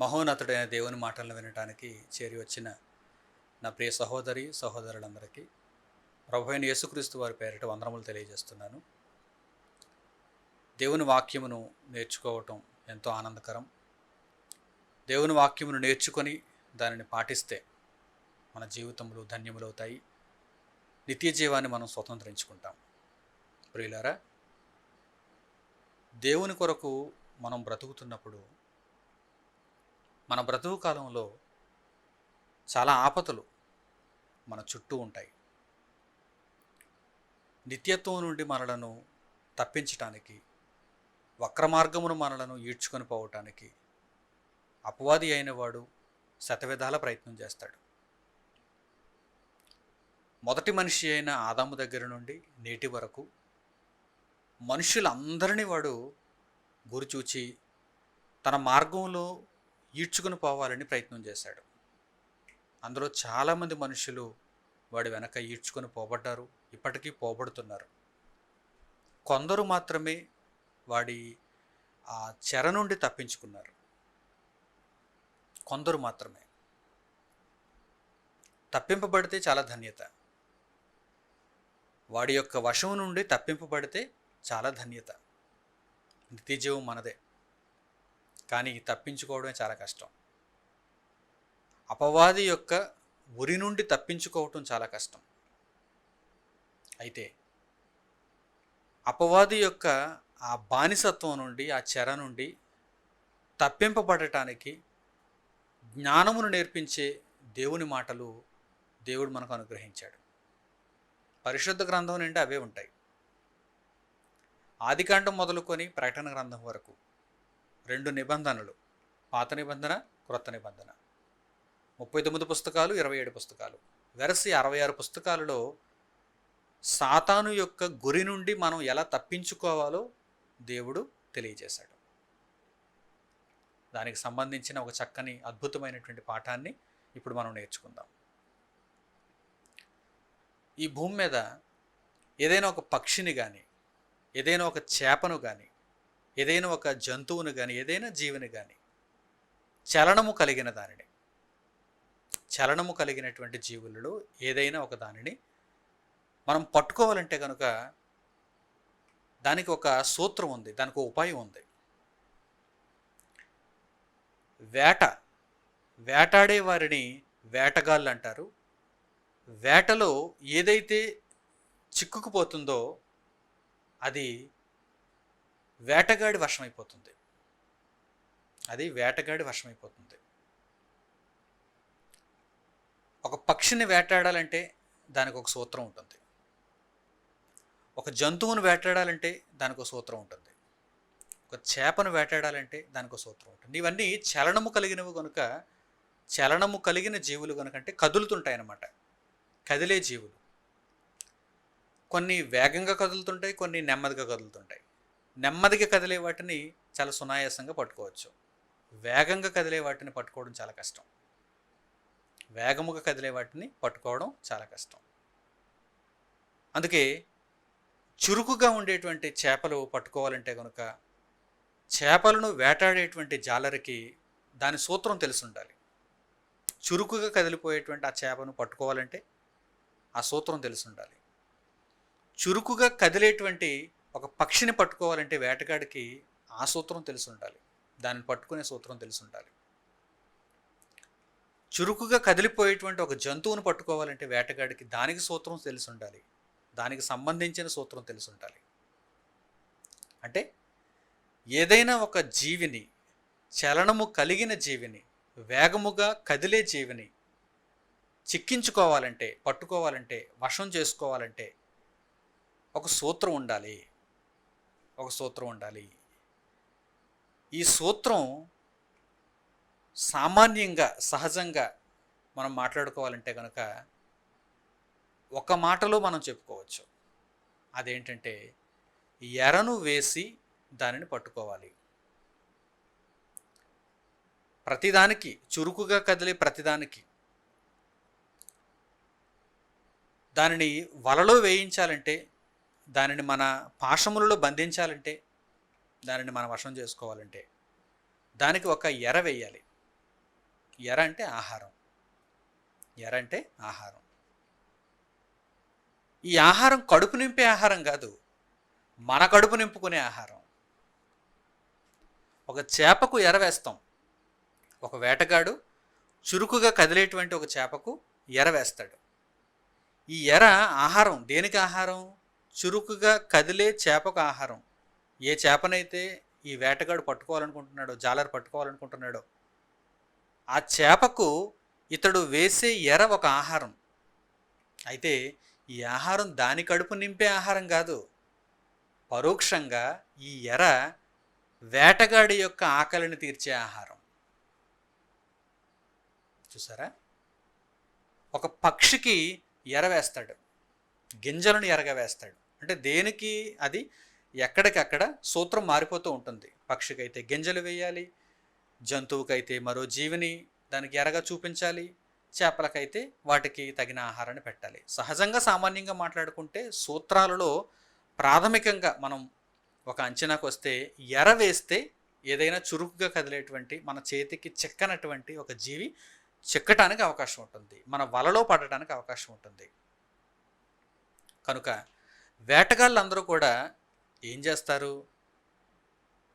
మహోన్నతుడైన దేవుని మాటలను వినటానికి చేరి వచ్చిన నా ప్రియ సహోదరి సహోదరులందరికీ ప్రభువైన యేసుక్రీస్తు వారి పేరిట వందనములు తెలియజేస్తున్నాను. దేవుని వాక్యమును నేర్చుకోవటం ఎంతో ఆనందకరం. దేవుని వాక్యమును నేర్చుకొని దానిని పాటిస్తే మన జీవితములు ధన్యములవుతాయి. నిత్య జీవాన్ని మనం స్వతంత్రించుకుంటాం. ప్రియులారా, దేవుని కొరకు మనం బ్రతుకుతున్నప్పుడు మన బ్రతుకు కాలంలో చాలా ఆపదలు మన చుట్టూ ఉంటాయి. నిత్యత్వం నుండి మనలను తప్పించటానికి, వక్రమార్గమును మనలను ఈడ్చుకొని పోవటానికి అపవాది అయిన వాడు శతవిధాల ప్రయత్నం చేస్తాడు. మొదటి మనిషి అయిన ఆదాము దగ్గర నుండి నేటి వరకు మనుషులందరినీ వాడు గురిచూచి తన మార్గంలో ఈడ్చుకొని పోవాలని ప్రయత్నం చేశాడు. అందులో చాలామంది మనుషులు వాడి వెనక ఈడ్చుకొని పోబడ్డారు, ఇప్పటికీ పోబడుతున్నారు. కొందరు మాత్రమే వాడి ఆ చెర నుండి తప్పించుకున్నారు. కొందరు మాత్రమే. తప్పింపబడితే చాలా ధన్యత. వాడి యొక్క వశం నుండి తప్పింపబడితే చాలా ధన్యత. నిత్యజీవం మనదే. కానీ తప్పించుకోవడమే చాలా కష్టం. అపవాది యొక్క ఉరి నుండి తప్పించుకోవటం చాలా కష్టం. అయితే అపవాది యొక్క ఆ బానిసత్వం నుండి, ఆ చెర నుండి తప్పింపబడటానికి జ్ఞానమును నేర్పించే దేవుని మాటలు దేవుడు మనకు అనుగ్రహించాడు. పరిశుద్ధ గ్రంథం నుండి అవే ఉంటాయి. ఆదికాండం మొదలుకొని ప్రకటన గ్రంథం వరకు 2 నిబంధనలు, పాత నిబంధన, క్రొత్త నిబంధన, 39 పుస్తకాలు, 27 పుస్తకాలు, వెరసి 66 పుస్తకాలలో సాతాను యొక్క గురి నుండి మనం ఎలా తప్పించుకోవాలో దేవుడు తెలియజేశాడు. దానికి సంబంధించిన ఒక చక్కని అద్భుతమైనటువంటి పాఠాన్ని ఇప్పుడు మనం నేర్చుకుందాం. ఈ భూమి మీద ఏదైనా ఒక పక్షిని కానీ, ఏదైనా ఒక చేపను కానీ, ఏదైనా ఒక జంతువును కానీ, ఏదైనా జీవిని కానీ, చలనము కలిగినటువంటి జీవులలో ఏదైనా ఒక దానిని మనం పట్టుకోవాలంటే కనుక దానికి ఒక సూత్రం ఉంది, దానికి ఒక ఉపాయం ఉంది. వేటాడే వారిని వేటగాళ్ళు అంటారు. వేటలో ఏదైతే చిక్కుకుపోతుందో అది వేటగాడి వశమైపోతుంది. ఒక పక్షిని వేటాడాలంటే దానికి ఒక సూత్రం ఉంటుంది. ఒక జంతువును వేటాడాలంటే దానికి ఒక సూత్రం ఉంటుంది. ఒక చేపను వేటాడాలంటే దానికి ఒక సూత్రం ఉంటుంది. ఇవన్నీ చలనము కలిగిన జీవులు కనుక, అంటే కదులుతుంటాయి అన్నమాట. కదిలే జీవులు. కొన్ని వేగంగా కదులుతుంటాయి, కొన్ని నెమ్మదిగా కదులుతుంటాయి. నెమ్మదిగా కదిలే వాటిని చాలా సునాయాసంగా పట్టుకోవచ్చు. వేగంగా కదిలే వాటిని పట్టుకోవడం చాలా కష్టం. అందుకే చురుకుగా ఉండేటువంటి చేపలు పట్టుకోవాలంటే కనుక చేపలను వేటాడేటువంటి జాలరికి దాని సూత్రం తెలిసి ఉండాలి. చురుకుగా కదిలిపోయేటువంటి ఆ చేపను పట్టుకోవాలంటే ఆ సూత్రం తెలిసి ఉండాలి. చురుకుగా కదిలేటువంటి ఒక పక్షిని పట్టుకోవాలంటే వేటగాడికి ఆ సూత్రం తెలిసి ఉండాలి. దాన్ని పట్టుకునే సూత్రం తెలిసి ఉండాలి. చురుకుగా కదిలిపోయేటువంటి ఒక జంతువును పట్టుకోవాలంటే వేటగాడికి దానికి సూత్రం తెలిసి ఉండాలి. దానికి సంబంధించిన సూత్రం తెలిసి ఉండాలి. అంటే ఏదైనా ఒక జీవిని, చలనము కలిగిన జీవిని, వేగముగా కదిలే జీవిని చిక్కించుకోవాలంటే, పట్టుకోవాలంటే, వశం చేసుకోవాలంటే ఒక సూత్రం ఉండాలి. ఈ సూత్రం సామాన్యంగా, సహజంగా మనం మాట్లాడుకోవాలంటే కనుక ఒక మాటలో మనం చెప్పుకోవచ్చు. అదేంటంటే ఎరను వేసి దానిని పట్టుకోవాలి. ప్రతిదానికి, చురుకుగా కదిలే ప్రతిదానికి దానిని వలలో వేయించాలంటే, దానిని మన పాశములలో బంధించాలంటే, దానిని మన వశం చేసుకోవాలంటే దానికి ఒక ఎర వేయాలి. ఎర అంటే ఆహారం. ఎర అంటే ఆహారం. ఈ ఆహారం కడుపు నింపే ఆహారం కాదు, మన కడుపు నింపుకునే ఆహారం. ఒక చేపకు ఎర వేస్తాం. ఒక వేటగాడు చురుకుగా కదిలేటువంటి ఒక చేపకు ఎర వేస్తాడు. ఈ ఎర ఆహారం. దేనికి ఆహారం? చురుకుగా కదిలే చేపకు ఆహారం. ఏ చేపనైతే ఈ వేటగాడు పట్టుకోవాలనుకుంటున్నాడో, జాలర్ పట్టుకోవాలనుకుంటున్నాడో, ఆ చేపకు ఇతడు వేసే ఎర ఒక ఆహారం. అయితే ఈ ఆహారం దాని కడుపు నింపే ఆహారం కాదు. పరోక్షంగా ఈ ఎర వేటగాడి యొక్క ఆకలిని తీర్చే ఆహారం. చూసారా? ఒక పక్షికి ఎర వేస్తాడు, గింజలను ఎరగా వేస్తాడు. అంటే దేనికి అది ఎక్కడికక్కడ సూత్రం మారిపోతూ ఉంటుంది. పక్షికైతే గింజలు వేయాలి, జంతువుకైతే మరో జీవిని దానికి ఎరగా చూపించాలి, చేపలకైతే వాటికి తగిన ఆహారాన్ని పెట్టాలి. సహజంగా సామాన్యంగా మాట్లాడుకుంటే సూత్రాలలో ప్రాథమికంగా మనం ఒక అంచనాకు వస్తే ఎర వేస్తే ఏదైనా చురుకుగా కదిలేటువంటి మన చేతికి చిక్కనటువంటి ఒక జీవి చిక్కటానికి అవకాశం ఉంటుంది, మన వలలో పడటానికి అవకాశం ఉంటుంది. కనుక వేటగాళ్ళందరూ కూడా ఏం చేస్తారు?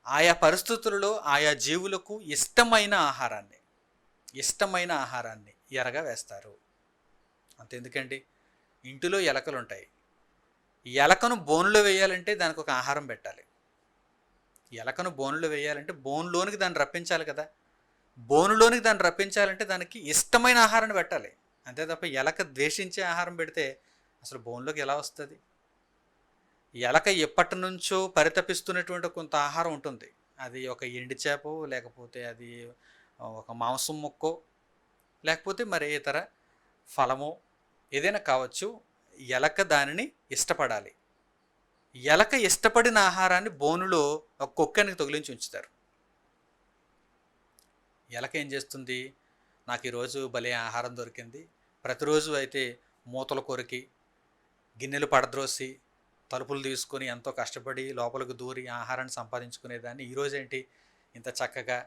ఆయా పరిస్థితులలో ఆయా జీవులకు ఇష్టమైన ఆహారాన్ని ఎరగా వేస్తారు. అంతెందుకండి, ఇంటిలో ఎలకలు ఉంటాయి. ఎలకను బోనులో వేయాలంటే దానికి ఒక ఆహారం పెట్టాలి. ఎలకను బోనులో వేయాలంటే బోన్లోనికి దాన్ని రప్పించాలి కదా. బోనులోనికి దాన్ని రప్పించాలంటే దానికి ఇష్టమైన ఆహారాన్ని పెట్టాలి. అంతే తప్ప ఎలక ద్వేషించే ఆహారం పెడితే అసలు బోన్లోకి ఎలా వస్తుంది? ఎలక ఎప్పటి నుంచో పరితపిస్తున్నటువంటి కొంత ఆహారం ఉంటుంది. అది ఒక ఎండి చేపో, లేకపోతే అది ఒక మాంసం ముక్కో, లేకపోతే మరి ఇతర ఫలమో ఏదైనా కావచ్చు. ఎలక దానిని ఇష్టపడాలి. ఎలక ఇష్టపడిన ఆహారాన్ని బోనులో ఒక కుక్కనికి తొగిలించి ఉంచుతారు. ఎలక ఏం చేస్తుంది? నాకు ఈరోజు భలే ఆహారం దొరికింది. ప్రతిరోజు అయితే మూతలు కొరికి, గిన్నెలు పడద్రోసి, తలుపులు తీసుకొని ఎంతో కష్టపడి లోపలికి దూరి ఆహారాన్ని సంపాదించుకునేదాన్ని ఈరోజేంటి ఇంత చక్కగా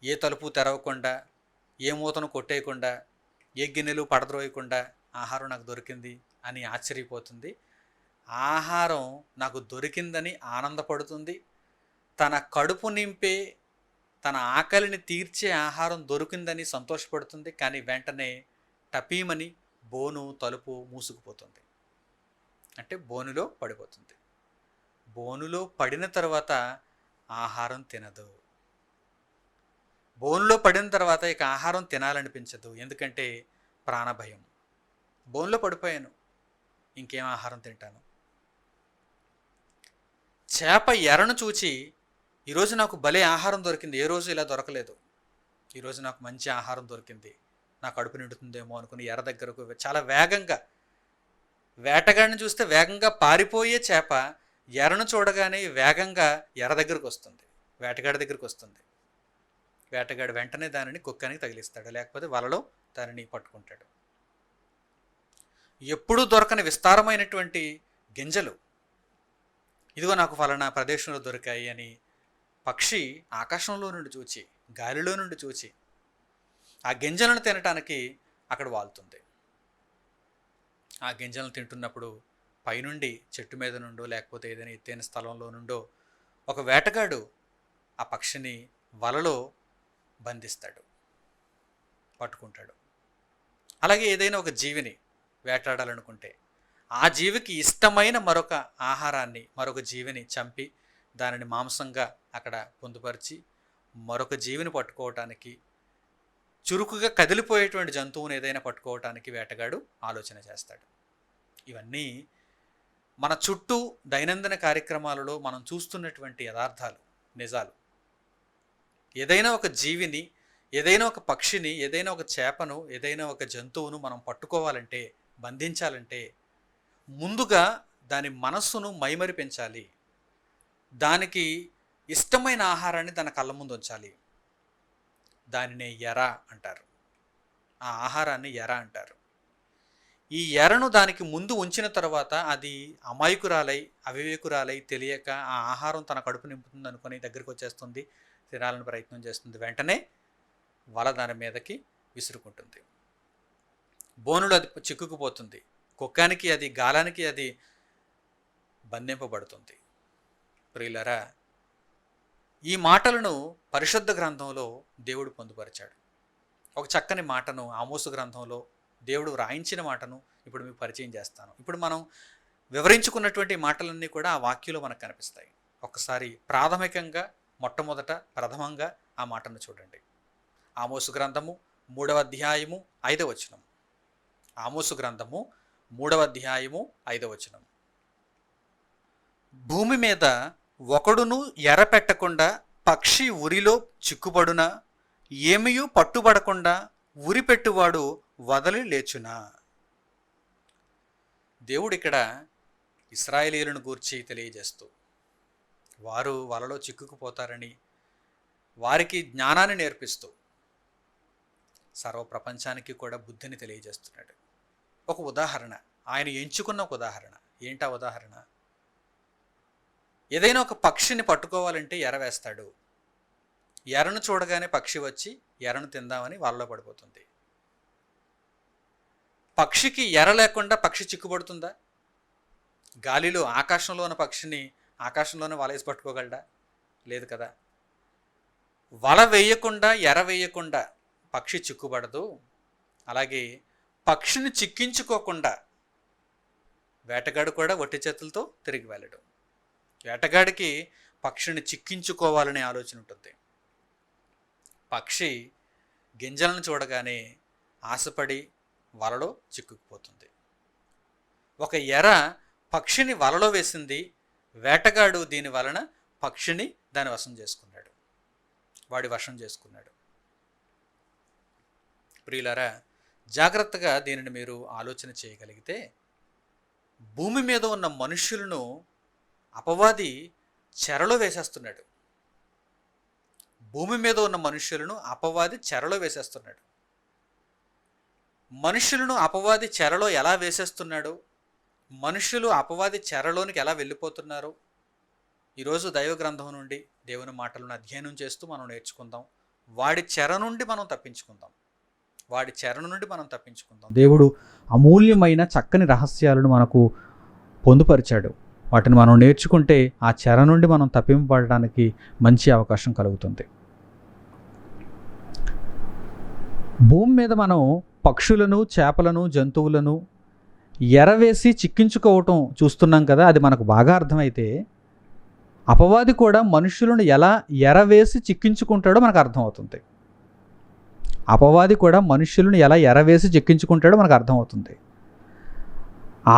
ఏ తలుపు తెరవకుండా, ఏ మూతను కొట్టేయకుండా, ఏ గిన్నెలు పడద్రోయకుండా ఆహారం నాకు దొరికింది అని ఆశ్చర్యపోతుంది. ఆహారం నాకు దొరికిందని ఆనందపడుతుంది. తన కడుపు నింపే, తన ఆకలిని తీర్చే ఆహారం దొరికిందని సంతోషపడుతుంది. కానీ వెంటనే టపీమని బోను తలుపు మూసుకుపోతుంది. అంటే బోనులో పడిపోతుంది. బోనులో పడిన తర్వాత ఆహారం తినదు. బోనులో పడిన తర్వాత ఇక ఆహారం తినాలనిపించదు. ఎందుకంటే ప్రాణభయం. బోనులో పడిపోయాను, ఇంకేం ఆహారం తింటాను? చేప ఎరను చూచి ఈరోజు నాకు భలే ఆహారం దొరికింది, ఏ రోజు ఇలా దొరకలేదు, ఈరోజు నాకు మంచి ఆహారం దొరికింది, నా కడుపు నిండుతుందేమో అనుకుని ఎర దగ్గరకు చాలా వేగంగా, వేటగాడిని చూస్తే వేగంగా పారిపోయే చేప ఎరను చూడగానే వేగంగా ఎర దగ్గరకు వస్తుంది, వేటగాడి దగ్గరకు వస్తుంది. వేటగాడు వెంటనే దానిని కుక్కనికి తగిలిస్తాడు, లేకపోతే వలలో దానిని పట్టుకుంటాడు. ఎప్పుడూ దొరకని విస్తారమైనటువంటి గింజలు, ఇదిగో నాకు ఫలానా ప్రదేశంలో దొరికాయి అని పక్షి ఆకాశంలో నుండి చూచి, గాలిలో నుండి చూచి ఆ గింజలను తినటానికి అక్కడ వాలుతుంది. ఆ గింజలను తింటున్నప్పుడు పైనుండి చెట్టు మీద నుండో, లేకపోతే ఏదైనా ఎత్తైన స్థలంలో నుండో ఒక వేటగాడు ఆ పక్షిని వలలో బంధిస్తాడు, పట్టుకుంటాడు. అలాగే ఏదైనా ఒక జీవిని వేటాడాలనుకుంటే ఆ జీవికి ఇష్టమైన మరొక ఆహారాన్ని, మరొక జీవిని చంపి దానిని మాంసంగా అక్కడ పొందుపరిచి మరొక జీవిని పట్టుకోవటానికి, చురుకుగా కదిలిపోయేటువంటి జంతువుని ఏదైనా పట్టుకోవటానికి వేటగాడు ఆలోచన చేస్తాడు. ఇవన్నీ మన చుట్టూ దైనందిన కార్యక్రమాలలో మనం చూస్తున్నటువంటి యథార్థాలు, నిజాలు. ఏదైనా ఒక జీవిని, ఏదైనా ఒక పక్షిని, ఏదైనా ఒక చేపను, ఏదైనా ఒక జంతువును మనం పట్టుకోవాలంటే, బంధించాలంటే ముందుగా దాని మనస్సును మైమరిపించాలి. దానికి ఇష్టమైన ఆహారాన్ని తన కళ్ళ ముందు ఉంచాలి. దానినే ఎర అంటారు. ఆ ఆహారాన్ని ఎర అంటారు. ఈ ఎరను దానికి ముందు ఉంచిన తర్వాత అది అమాయకురాలై, అవివేకురాలై, తెలియక ఆ ఆహారం తన కడుపు నింపుతుంది అనుకుని దగ్గరికి వచ్చేస్తుంది, తినాలని ప్రయత్నం చేస్తుంది. వెంటనే వల దాని మీదకి విసురుకుంటుంది. బోనులో అది చిక్కుకుపోతుంది. కుక్కానికి అది, గాలానికి అది బంధింపబడుతుంది. ప్రియులారా, ఈ మాటలను పరిశుద్ధ గ్రంథంలో దేవుడు పొందుపరిచాడు. ఒక చక్కని మాటను ఆమోసు గ్రంథంలో దేవుడు వ్రాయించిన మాటను ఇప్పుడు మీకు పరిచయం చేస్తాను. ఇప్పుడు మనం వివరించుకున్నటువంటి మాటలన్నీ కూడా ఆ వాక్యంలో మనకు కనిపిస్తాయి. ఒకసారి ప్రాథమికంగా ప్రథమంగా ఆ మాటను చూడండి. ఆమోసు గ్రంథము 3వ అధ్యాయము 5వ వచనం. ఆమోసు గ్రంథము 3వ అధ్యాయము 5వ వచనం. భూమి మీద ఒకడును ఎర పెట్టకుండా పక్షి ఉరిలో చిక్కుబడునా, ఏమీయూ పట్టుబడకుండా ఉరి పెట్టువాడు వదలి లేచునా. దేవుడు ఇక్కడ ఇశ్రాయేలీయులను గూర్చి తెలియజేస్తూ, వారు వలలో చిక్కుకుపోతారని వారికి జ్ఞానాన్ని నేర్పిస్తూ సర్వ ప్రపంచానికి కూడా బుద్ధిని తెలియజేస్తున్నాడు. ఒక ఉదాహరణ, ఆయన ఎంచుకున్న ఒక ఉదాహరణ. ఏంటా ఉదాహరణ? ఏదైనా ఒక పక్షిని పట్టుకోవాలంటే ఎర వేస్తాడు. ఎరను చూడగానే పక్షి వచ్చి ఎరను తిందామని వలలో పడిపోతుంది. పక్షికి ఎర లేకుండా పక్షి చిక్కుపడుతుందా? గాలిలో ఆకాశంలో ఉన్న పక్షిని ఆకాశంలోనే వలేసి పట్టుకోగలడా? లేదు కదా. వల వేయకుండా, ఎర వేయకుండా పక్షి చిక్కుపడదు. అలాగే పక్షిని చిక్కించుకోకుండా వేటగాడు కూడా ఒట్టి చేతులతో తిరిగి వెళ్ళడు. వేటగాడికి పక్షిని చిక్కించుకోవాలనే ఆలోచన ఉంటుంది. పక్షి గింజలను చూడగానే ఆశపడి వలలో చిక్కుకుపోతుంది. ఒక ఎర పక్షిని వలలో వేసింది. వేటగాడు దీని వలన పక్షిని దాని వశం చేసుకున్నాడు, వాడి వశం చేసుకున్నాడు. ప్రియులారా, జాగ్రత్తగా దీనిని మీరు ఆలోచన చేయగలిగితే, భూమి మీద ఉన్న మనుష్యులను అపవాది చెరలో వేసేస్తున్నాడు. భూమి మీద ఉన్న మనుష్యులను అపవాది చెరలో వేసేస్తున్నాడు. మనుష్యులను అపవాది చెరలో ఎలా వేసేస్తున్నాడో, మనుష్యులు అపవాది చెరలోనికి ఎలా వెళ్ళిపోతున్నారో ఈరోజు దైవ గ్రంథం నుండి దేవుని మాటలను అధ్యయనం చేస్తూ మనం నేర్చుకుందాం. వాడి చెర నుండి మనం తప్పించుకుందాం. దేవుడు అమూల్యమైన చక్కని రహస్యాలను మనకు పొందుపరిచాడు. వాటిని మనం నేర్చుకుంటే ఆ చెర నుండి మనం తప్పింపబడడానికి మంచి అవకాశం కలుగుతుంది. భూమి మీద మనం పక్షులను, చేపలను, జంతువులను ఎరవేసి చిక్కించుకోవటం చూస్తున్నాం కదా. అది మనకు బాగా అర్థమైతే అపవాది కూడా మనుషులను ఎలా ఎరవేసి చిక్కించుకుంటాడో మనకు అర్థమవుతుంది.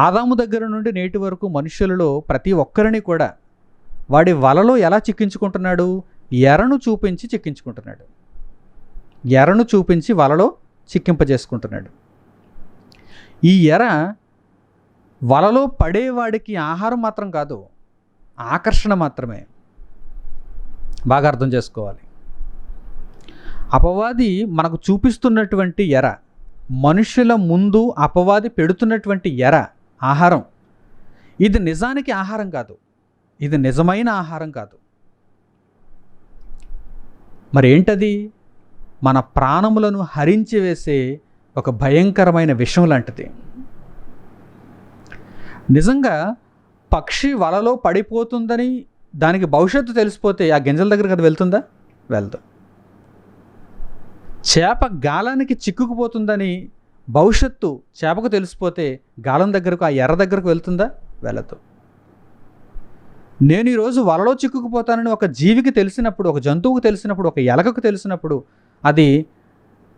ఆదాము దగ్గర నుండి నేటి వరకు మనుషులలో ప్రతి ఒక్కరిని కూడా వాడి వలలో ఎలా చిక్కించుకుంటున్నాడు? ఎరను చూపించి చిక్కించుకుంటున్నాడు. ఎరను చూపించి వలలో చిక్కింపజేసుకుంటున్నాడు. ఈ ఎర వలలో పడేవాడికి ఆహారం మాత్రం కాదు, ఆకర్షణ మాత్రమే. బాగా అర్థం చేసుకోవాలి. అపవాది మనకు చూపిస్తున్నటువంటి ఎర, మనుషుల ముందు అపవాది పెడుతున్నటువంటి ఎర, ఆహారం, ఇది నిజానికి ఆహారం కాదు. ఇది నిజమైన ఆహారం కాదు. మరి ఏంటది? మన ప్రాణములను హరించి వేసే ఒక భయంకరమైన విషం లాంటిది. నిజంగా పక్షి వలలో పడిపోతుందని దానికి భవిష్యత్తు తెలిసిపోతే ఆ గింజల దగ్గరికి అది వెళ్తుందా? వెళ్దు. చేప గాలానికి చిక్కుకుపోతుందని భవిష్యత్తు చేపకు తెలిసిపోతే గాలం దగ్గరకు, ఆ ఎర్ర దగ్గరకు వెళ్తుందా? వెళ్ళదు. నేను ఈరోజు వలలో చిక్కుకుపోతానని ఒక జీవికి తెలిసినప్పుడు, ఒక జంతువుకు తెలిసినప్పుడు, ఒక ఎలకకు తెలిసినప్పుడు, అది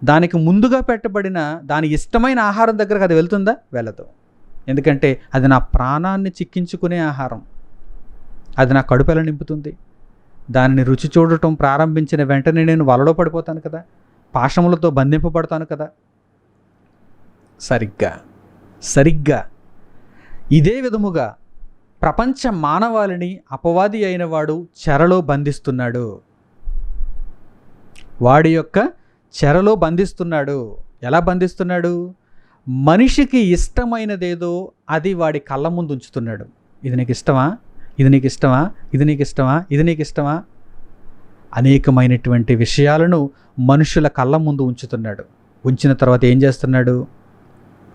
దానికి ముందుగా పెట్టబడిన దాని ఇష్టమైన ఆహారం దగ్గరకు అది వెళ్తుందా? వెళ్ళదు. ఎందుకంటే అది నా ప్రాణాన్ని చిక్కించుకునే ఆహారం. అది నా కడుపులో నింపుతుంది. దానిని రుచి చూడటం ప్రారంభించిన వెంటనే నేను వలలో పడిపోతాను కదా, పాశములతో బంధింపబడతాను కదా. సరిగ్గా ఇదే విధముగా ప్రపంచ మానవాళిని అపవాది అయిన వాడు చెరలో బంధిస్తున్నాడు. వాడి యొక్క చెరలో బంధిస్తున్నాడు. ఎలా బంధిస్తున్నాడు? మనిషికి ఇష్టమైనదేదో అది వాడి కళ్ళ ముందు ఉంచుతున్నాడు. ఇది నీకు ఇష్టమా? ఇది నీకు ఇష్టమా? ఇది నీకు ఇష్టమా? ఇది నీకు ఇష్టమా? అనేకమైనటువంటి విషయాలను మనుషుల కళ్ళ ముందు ఉంచుతున్నాడు. ఉంచిన తర్వాత ఏం చేస్తున్నాడు?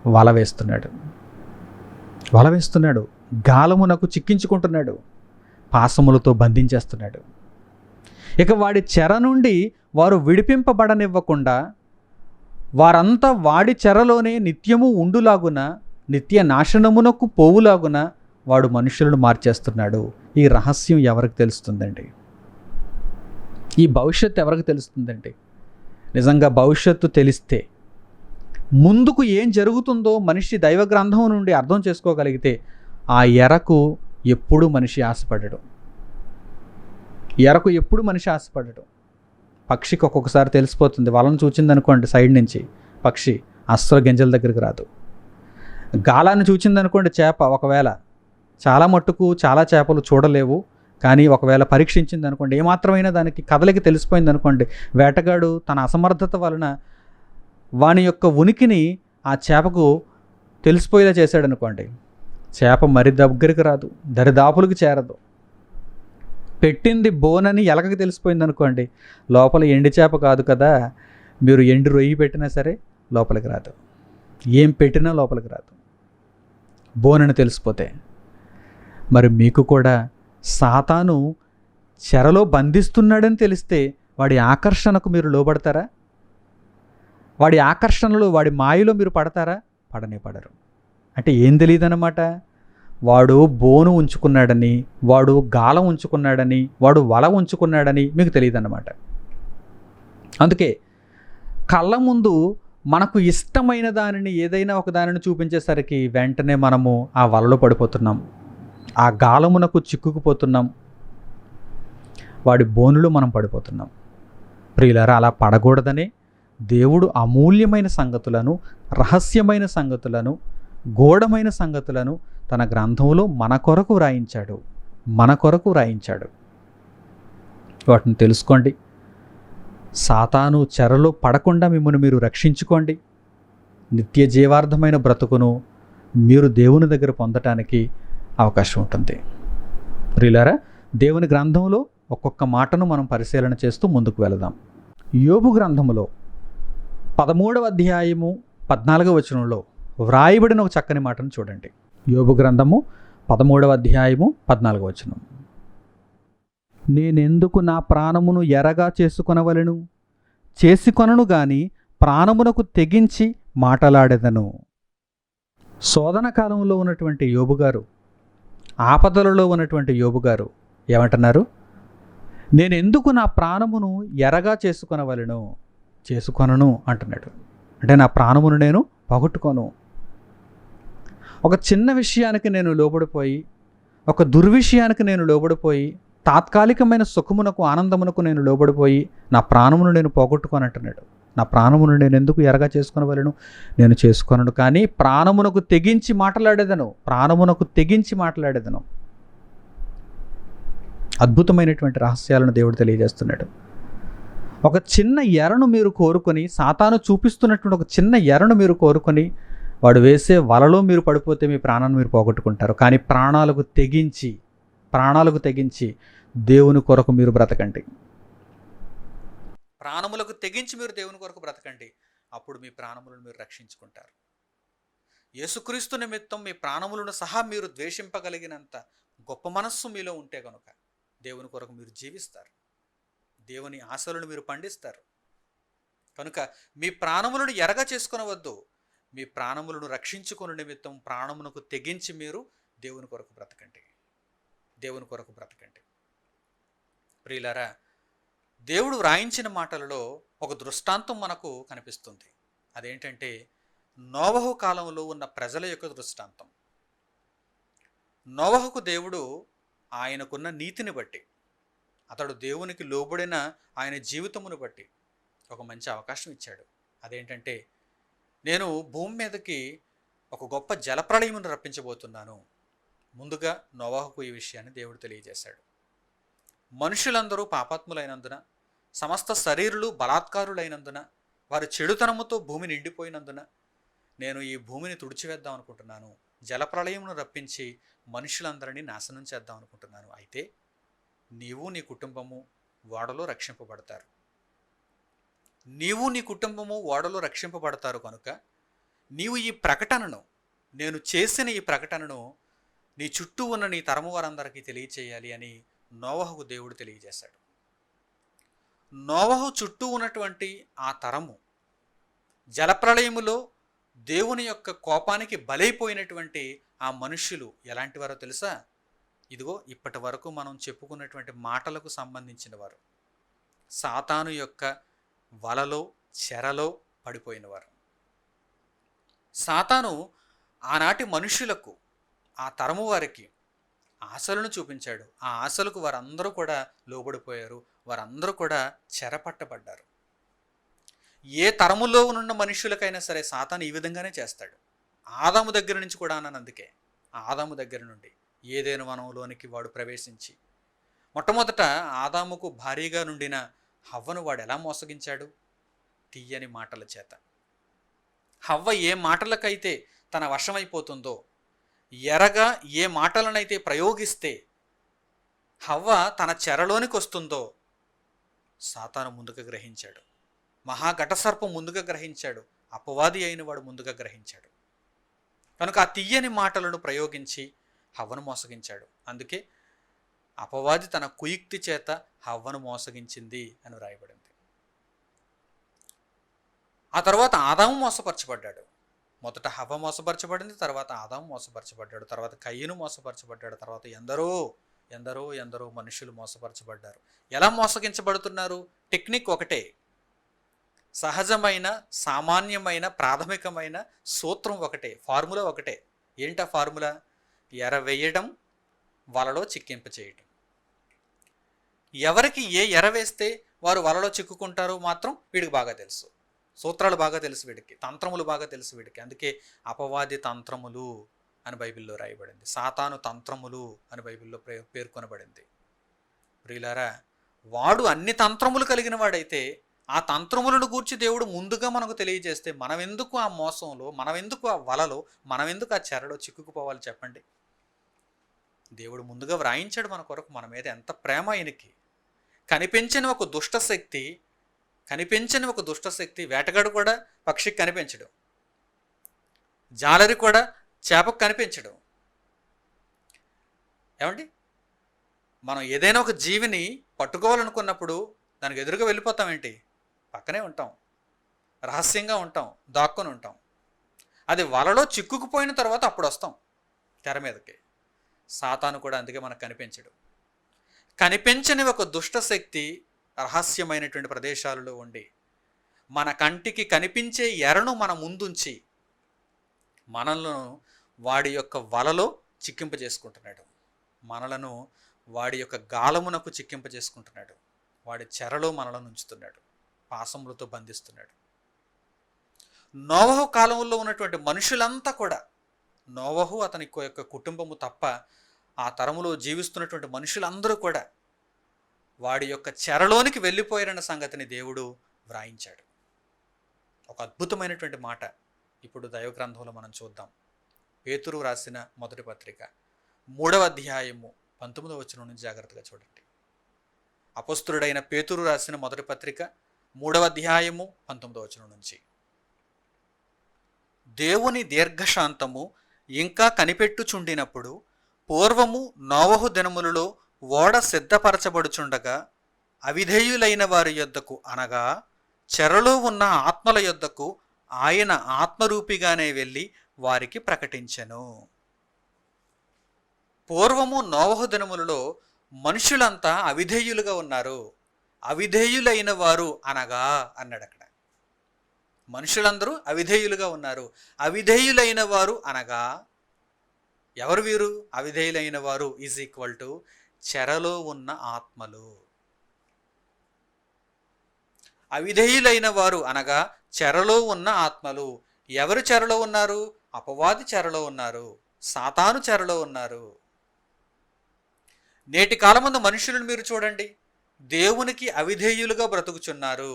వల వేస్తున్నాడు. వల వేస్తున్నాడు, గాలమునకు చిక్కించుకుంటున్నాడు, పాసములతో బంధించేస్తున్నాడు. ఇక వాడి చెర నుండి వారు విడిపింపబడనివ్వకుండా వారంతా వాడి చెరలోనే నిత్యము ఉండులాగున, నిత్య నాశనమునకు పోవులాగున వాడు మనుషులను మార్చేస్తున్నాడు. ఈ రహస్యం ఎవరికి తెలుస్తుందండి? ఈ భవిష్యత్తు ఎవరికి తెలుస్తుందండి? నిజంగా భవిష్యత్తు తెలిస్తే, ముందుకు ఏం జరుగుతుందో మనిషి దైవ గ్రంథం నుండి అర్థం చేసుకోగలిగితే ఆ ఎరకు ఎప్పుడు మనిషి ఆశపడడు. ఎరకు ఎప్పుడు మనిషి ఆశపడడు. పక్షికి ఒక్కొక్కసారి తెలిసిపోతుంది. వలను చూచిందనుకోండి సైడ్ నుంచి, పక్షి అస్సలు గింజల దగ్గరికి రాదు. గాలాన్ని చూచిందనుకోండి చేప, ఒకవేళ చాలా మట్టుకు చాలా చేపలు చూడలేవు, కానీ ఒకవేళ పరీక్షించింది అనుకోండి, ఏమాత్రమైనా దానికి కదలికి తెలిసిపోయింది అనుకోండి, వేటగాడు తన అసమర్థత వలన వాని యొక్క ఉనికిని ఆ చేపకు తెలిసిపోయేలా చేశాడు అనుకోండి, చేప మరి దగ్గరికి రాదు, దరిదాపులకు చేరదు. పెట్టింది బోనని ఎలకకి తెలిసిపోయింది అనుకోండి, లోపల ఎండి చేప కాదు కదా, మీరు ఎండి రొయ్యి పెట్టినా సరే లోపలికి రాదు, ఏం పెట్టినా లోపలికి రాదు, బోనని తెలిసిపోతే. మరి మీకు కూడా సాతాను చెరలో బంధిస్తున్నాడని తెలిస్తే వాడి ఆకర్షణకు మీరు లోబడతారా? వాడి ఆకర్షణలో, వాడి మాయలో మీరు పడతారా? పడరు. అంటే ఏం తెలియదన్నమాట? వాడు బోను ఉంచుకున్నాడని, వాడు గాలం ఉంచుకున్నాడని, వాడు వల ఉంచుకున్నాడని మీకు తెలియదన్నమాట. అందుకే కళ్ళ ముందు మనకు ఇష్టమైన దానిని, ఏదైనా ఒక దానిని చూపించేసరికి వెంటనే మనము ఆ వలలో పడిపోతున్నాం, ఆ గాలమునకు చిక్కుకుపోతున్నాం, వాడి బోనులో మనం పడిపోతున్నాం. ప్రియులారా, అలా పడకూడదని దేవుడు అమూల్యమైన సంగతులను, రహస్యమైన సంగతులను, గూఢమైన సంగతులను తన గ్రంథంలో మన కొరకు వ్రాయించాడు. వాటిని తెలుసుకోండి. సాతాను చెరలో పడకుండా మిమ్మల్ని మీరు రక్షించుకోండి. నిత్య జీవార్థమైన బ్రతుకును మీరు దేవుని దగ్గర పొందటానికి అవకాశం ఉంటుంది. ప్రియులారా, దేవుని గ్రంథంలో ఒక్కొక్క మాటను మనం పరిశీలన చేస్తూ ముందుకు వెళదాం. యోబు గ్రంథములో 13వ అధ్యాయము 14వ వచనంలో వ్రాయబడిన ఒక చక్కని మాటను చూడండి. యోబు గ్రంథము 13వ అధ్యాయము 14వ వచనం. నేనెందుకు నా ప్రాణమును ఎరగా చేసుకొనవలెను? చేసుకొనను గాని ప్రాణమునకు తెగించి మాటలాడెదను. శోధన కాలంలో ఉన్నటువంటి యోబు గారు, ఆపదలలో ఉన్నటువంటి యోబు గారు ఏమంటున్నారు? నేనెందుకు నా ప్రాణమును ఎరగా చేసుకొనవలెను? చేసుకొనను అంటున్నాడు. అంటే నా ప్రాణమును నేను పోగొట్టుకోను. ఒక చిన్న విషయానికి నేను లోబడిపోయి, ఒక దుర్విషయానికి నేను లోబడిపోయి, తాత్కాలికమైన సుఖమునకు, ఆనందమునకు నేను లోబడిపోయి నా ప్రాణమును నేను పోగొట్టుకొని అంటున్నాడు. నా ప్రాణమును నేను ఎందుకు ఎరగా చేసుకొనవలెను? నేను చేసుకొనను, కానీ ప్రాణమునకు తెగించి మాట్లాడేదను. అద్భుతమైనటువంటి రహస్యాలను దేవుడు తెలియజేస్తున్నాడు. ఒక చిన్న ఎరను మీరు కోరుకొని, సాతాను చూపిస్తున్నటువంటి ఒక చిన్న ఎరను మీరు కోరుకొని, వాడు వేసే వలలో మీరు పడిపోతే మీ ప్రాణాన్ని మీరు పోగొట్టుకుంటారు. కానీ ప్రాణాలకు తెగించి దేవుని కొరకు మీరు బ్రతకండి. ప్రాణములకు తెగించి మీరు దేవుని కొరకు బ్రతకండి. అప్పుడు మీ ప్రాణములను మీరు రక్షించుకుంటారు. యేసుక్రీస్తు నిమిత్తం మీ ప్రాణములను సహా మీరు ద్వేషింపగలిగినంత గొప్ప మనస్సు మీలో ఉంటే కనుక దేవుని కొరకు మీరు జీవిస్తారు. దేవుని ఆశలను మీరు పండిస్తారు. కనుక మీ ప్రాణములను ఎరగా చేసుకొనవద్దు. మీ ప్రాణములను రక్షించుకునే నిమిత్తం ప్రాణమునకు తెగించి మీరు దేవుని కొరకు బ్రతకండి. ప్రియులారా, దేవుడు వ్రాయించిన మాటలలో ఒక దృష్టాంతం మనకు కనిపిస్తుంది. అదేంటంటే నోవహు కాలంలో ఉన్న ప్రజల యొక్క దృష్టాంతం. నోవహుకు దేవుడు ఆయనకున్న నీతిని బట్టి, అతడు దేవునికి లోబడిన ఆయన జీవితమును బట్టి ఒక మంచి అవకాశం ఇచ్చాడు. అదేంటంటే, నేను భూమి మీదకి ఒక గొప్ప జలప్రళయమును రప్పించబోతున్నాను. ముందుగా నోవహుకు ఈ విషయాన్ని దేవుడు తెలియజేశాడు. మనుషులందరూ పాపాత్ములైనందున, సమస్త శరీరులు బలాత్కారులైనందున, వారి చెడుతనముతో భూమి నిండిపోయినందున నేను ఈ భూమిని తుడిచివేద్దాం అనుకుంటున్నాను. జలప్రళయమును రప్పించి మనుషులందరినీ నాశనం చేద్దాం అనుకుంటున్నాను. అయితే నీవు, నీ కుటుంబము, ఓడలో రక్షింపబడతారు. నీవు నీ కుటుంబము ఓడలో రక్షింపబడతారు కనుక నీవు ఈ ప్రకటనను, నేను చేసిన ఈ ప్రకటనను నీ చుట్టూ ఉన్న నీ తరము వారందరికీ తెలియచేయాలి అని నోవహుకు దేవుడు తెలియజేశాడు. నోవహు చుట్టూ ఉన్నటువంటి ఆ తరము జలప్రళయములో దేవుని యొక్క కోపానికి బలైపోయినటువంటి ఆ మనుష్యులు ఎలాంటి వారో తెలుసా? ఇదిగో ఇప్పటి వరకు మనం చెప్పుకున్నటువంటి మాటలకు సంబంధించిన వారు, సాతాను యొక్క వలలో చెరలో పడిపోయినవారు. సాతాను ఆనాటి మనుషులకు, ఆ తరము వారికి ఆశలను చూపించాడు. ఆ ఆశలకు వారందరూ కూడా లోబడిపోయారు. వారందరూ కూడా చెరపట్టబడ్డారు. ఏ తరములో ఉన్న మనుషులకైనా సరే సాతాను ఈ విధంగానే చేస్తాడు. ఆదాము దగ్గర నుంచి కూడా అన్నాను. అందుకే ఆదాము దగ్గర నుండి ఏదైనా వనంలోనికి వాడు ప్రవేశించి మొట్టమొదట ఆదాముకు భారీగా నుండిన హవ్వను వాడు ఎలా మోసగించాడు? తీయని మాటల చేత. హవ్వ ఏ మాటలకైతే తన వశమైపోతుందో, ఎరగా ఏ మాటలనైతే ప్రయోగిస్తే హవ్వ తన చెరలోనికి వస్తుందో సాతాను ముందుగా గ్రహించాడు. మహాఘటసర్పం ముందుగా గ్రహించాడు. అపవాది అయిన వాడు ముందుగా గ్రహించాడు. కనుక ఆ తీయని మాటలను ప్రయోగించి హవ్వను మోసగించాడు. అందుకే అపవాది తన కుయుక్తి చేత హవ్వను మోసగించింది అని వ్రాయబడింది. ఆ తర్వాత ఆదాము మోసపరచబడ్డాడు. మొదట హవ్వ మోసపరచబడింది, తర్వాత ఆదాము మోసపరచబడ్డాడు, తర్వాత కయ్యను మోసపరచబడ్డాడు, తర్వాత ఎందరో ఎందరో ఎందరో మనుషులు మోసపరచబడ్డారు. ఎలా మోసగించబడుతున్నారు? టెక్నిక్ ఒకటే, సహజమైన సామాన్యమైన ప్రాథమికమైన సూత్రం ఒకటే, ఫార్ములా ఒకటే. ఏంటా ఫార్ములా? ఎర వేయడం, వలలో చిక్కింప చేయటం. ఎవరికి ఏ ఎర వేస్తే వారు వలలో చిక్కుకుంటారో మాత్రం వీడికి బాగా తెలుసు. సూత్రాలు బాగా తెలుసు వీడికి, తంత్రములు బాగా తెలుసు వీడికి. అందుకే అపవాది తంత్రములు అని బైబిల్లో రాయబడింది. సాతాను తంత్రములు అని బైబిల్లో పేర్కొనబడింది. ప్రియులారా, వాడు అన్ని తంత్రములు కలిగిన వాడైతే ఆ తంత్రములను గూర్చి దేవుడు ముందుగా మనకు తెలియజేస్తే మనమెందుకు ఆ మోసంలో, మనమెందుకు ఆ వలలో, మనమెందుకు ఆ చెరలో చిక్కుకుపోవాలి చెప్పండి? దేవుడు ముందుగా వ్రాయించాడు మన కొరకు. మన మీద ఎంత ప్రేమ ఆయనకి. కనిపించని ఒక దుష్టశక్తి, వేటగాడు కూడా పక్షికి కనిపించడు, జాలరి కూడా చేపకు కనిపించడు. ఏమండి, మనం ఏదైనా ఒక జీవిని పట్టుకోవాలనుకున్నప్పుడు దానికి ఎదురుగా వెళ్ళిపోతామేంటి? పక్కనే ఉంటాం, రహస్యంగా ఉంటాం, దాక్కొని ఉంటాం. అది వలలో చిక్కుకుపోయిన తర్వాత అప్పుడు వస్తాం తెర మీదకి. సాతాను కూడా అందుకే మనకు కనిపించడు. కనిపించని ఒక దుష్టశక్తి రహస్యమైనటువంటి ప్రదేశాలలో ఉండి మన కంటికి కనిపించే ఎరను మన ముందుంచి మనలను వాడి యొక్క వలలో చిక్కింపజేసుకుంటున్నాడు. మనలను వాడి యొక్క గాలమునకు చిక్కింపజేసుకుంటున్నాడు. వాడి చెరలో మనలను ఉంచుతున్నాడు, పాసములతో బంధిస్తున్నాడు. నోవహు కాలంలో ఉన్నటువంటి మనుషులంతా కూడా, నోవహు అతని యొక్క కుటుంబము తప్ప ఆ తరములో జీవిస్తున్నటువంటి మనుషులందరూ కూడా వాడి యొక్క చెరలోనికి వెళ్ళిపోయారన్న సంగతిని దేవుడు వ్రాయించాడు. ఒక అద్భుతమైనటువంటి మాట ఇప్పుడు దైవగ్రంథంలో మనం చూద్దాం. పేతురు రాసిన మొదటి పత్రిక 3వ అధ్యాయము 19వ వచనం నుంచి జాగ్రత్తగా చూడండి. అపొస్తలుడైన పేతురు రాసిన మొదటి పత్రిక 3వ అధ్యాయము 19వ వచనం నుంచి. దేవుని దీర్ఘశాంతము ఇంకా కనిపెట్టుచుండినప్పుడు పూర్వము నోవహు దినములలో ఓడ సిద్ధపరచబడుచుండగా అవిధేయులైన వారి యొద్దకు, అనగా చెరలో ఉన్న ఆత్మల యొద్దకు ఆయన ఆత్మరూపిగానే వెళ్ళి వారికి ప్రకటించెను. పూర్వము నోవహు దినములలో మనుషులంతా అవిధేయులుగా ఉన్నారు. అవిధేయులైన వారు అనగా అన్నాడు అక్కడ. మనుషులందరూ అవిధేయులుగా ఉన్నారు. అవిధేయులైన వారు అనగా ఎవరు వీరు? అవిధేయులైన వారు ఈజ్ ఈక్వల్ టు చెరలో ఉన్న ఆత్మలు. అవిధేయులైన వారు అనగా చెరలో ఉన్న ఆత్మలు. ఎవరు చెరలో ఉన్నారు? అపవాది చెరలో ఉన్నారు, సాతాను చెరలో ఉన్నారు. నేటి కాలమందు మనుషులను మీరు చూడండి, దేవునికి అవిధేయులుగా బ్రతుకుచున్నారు,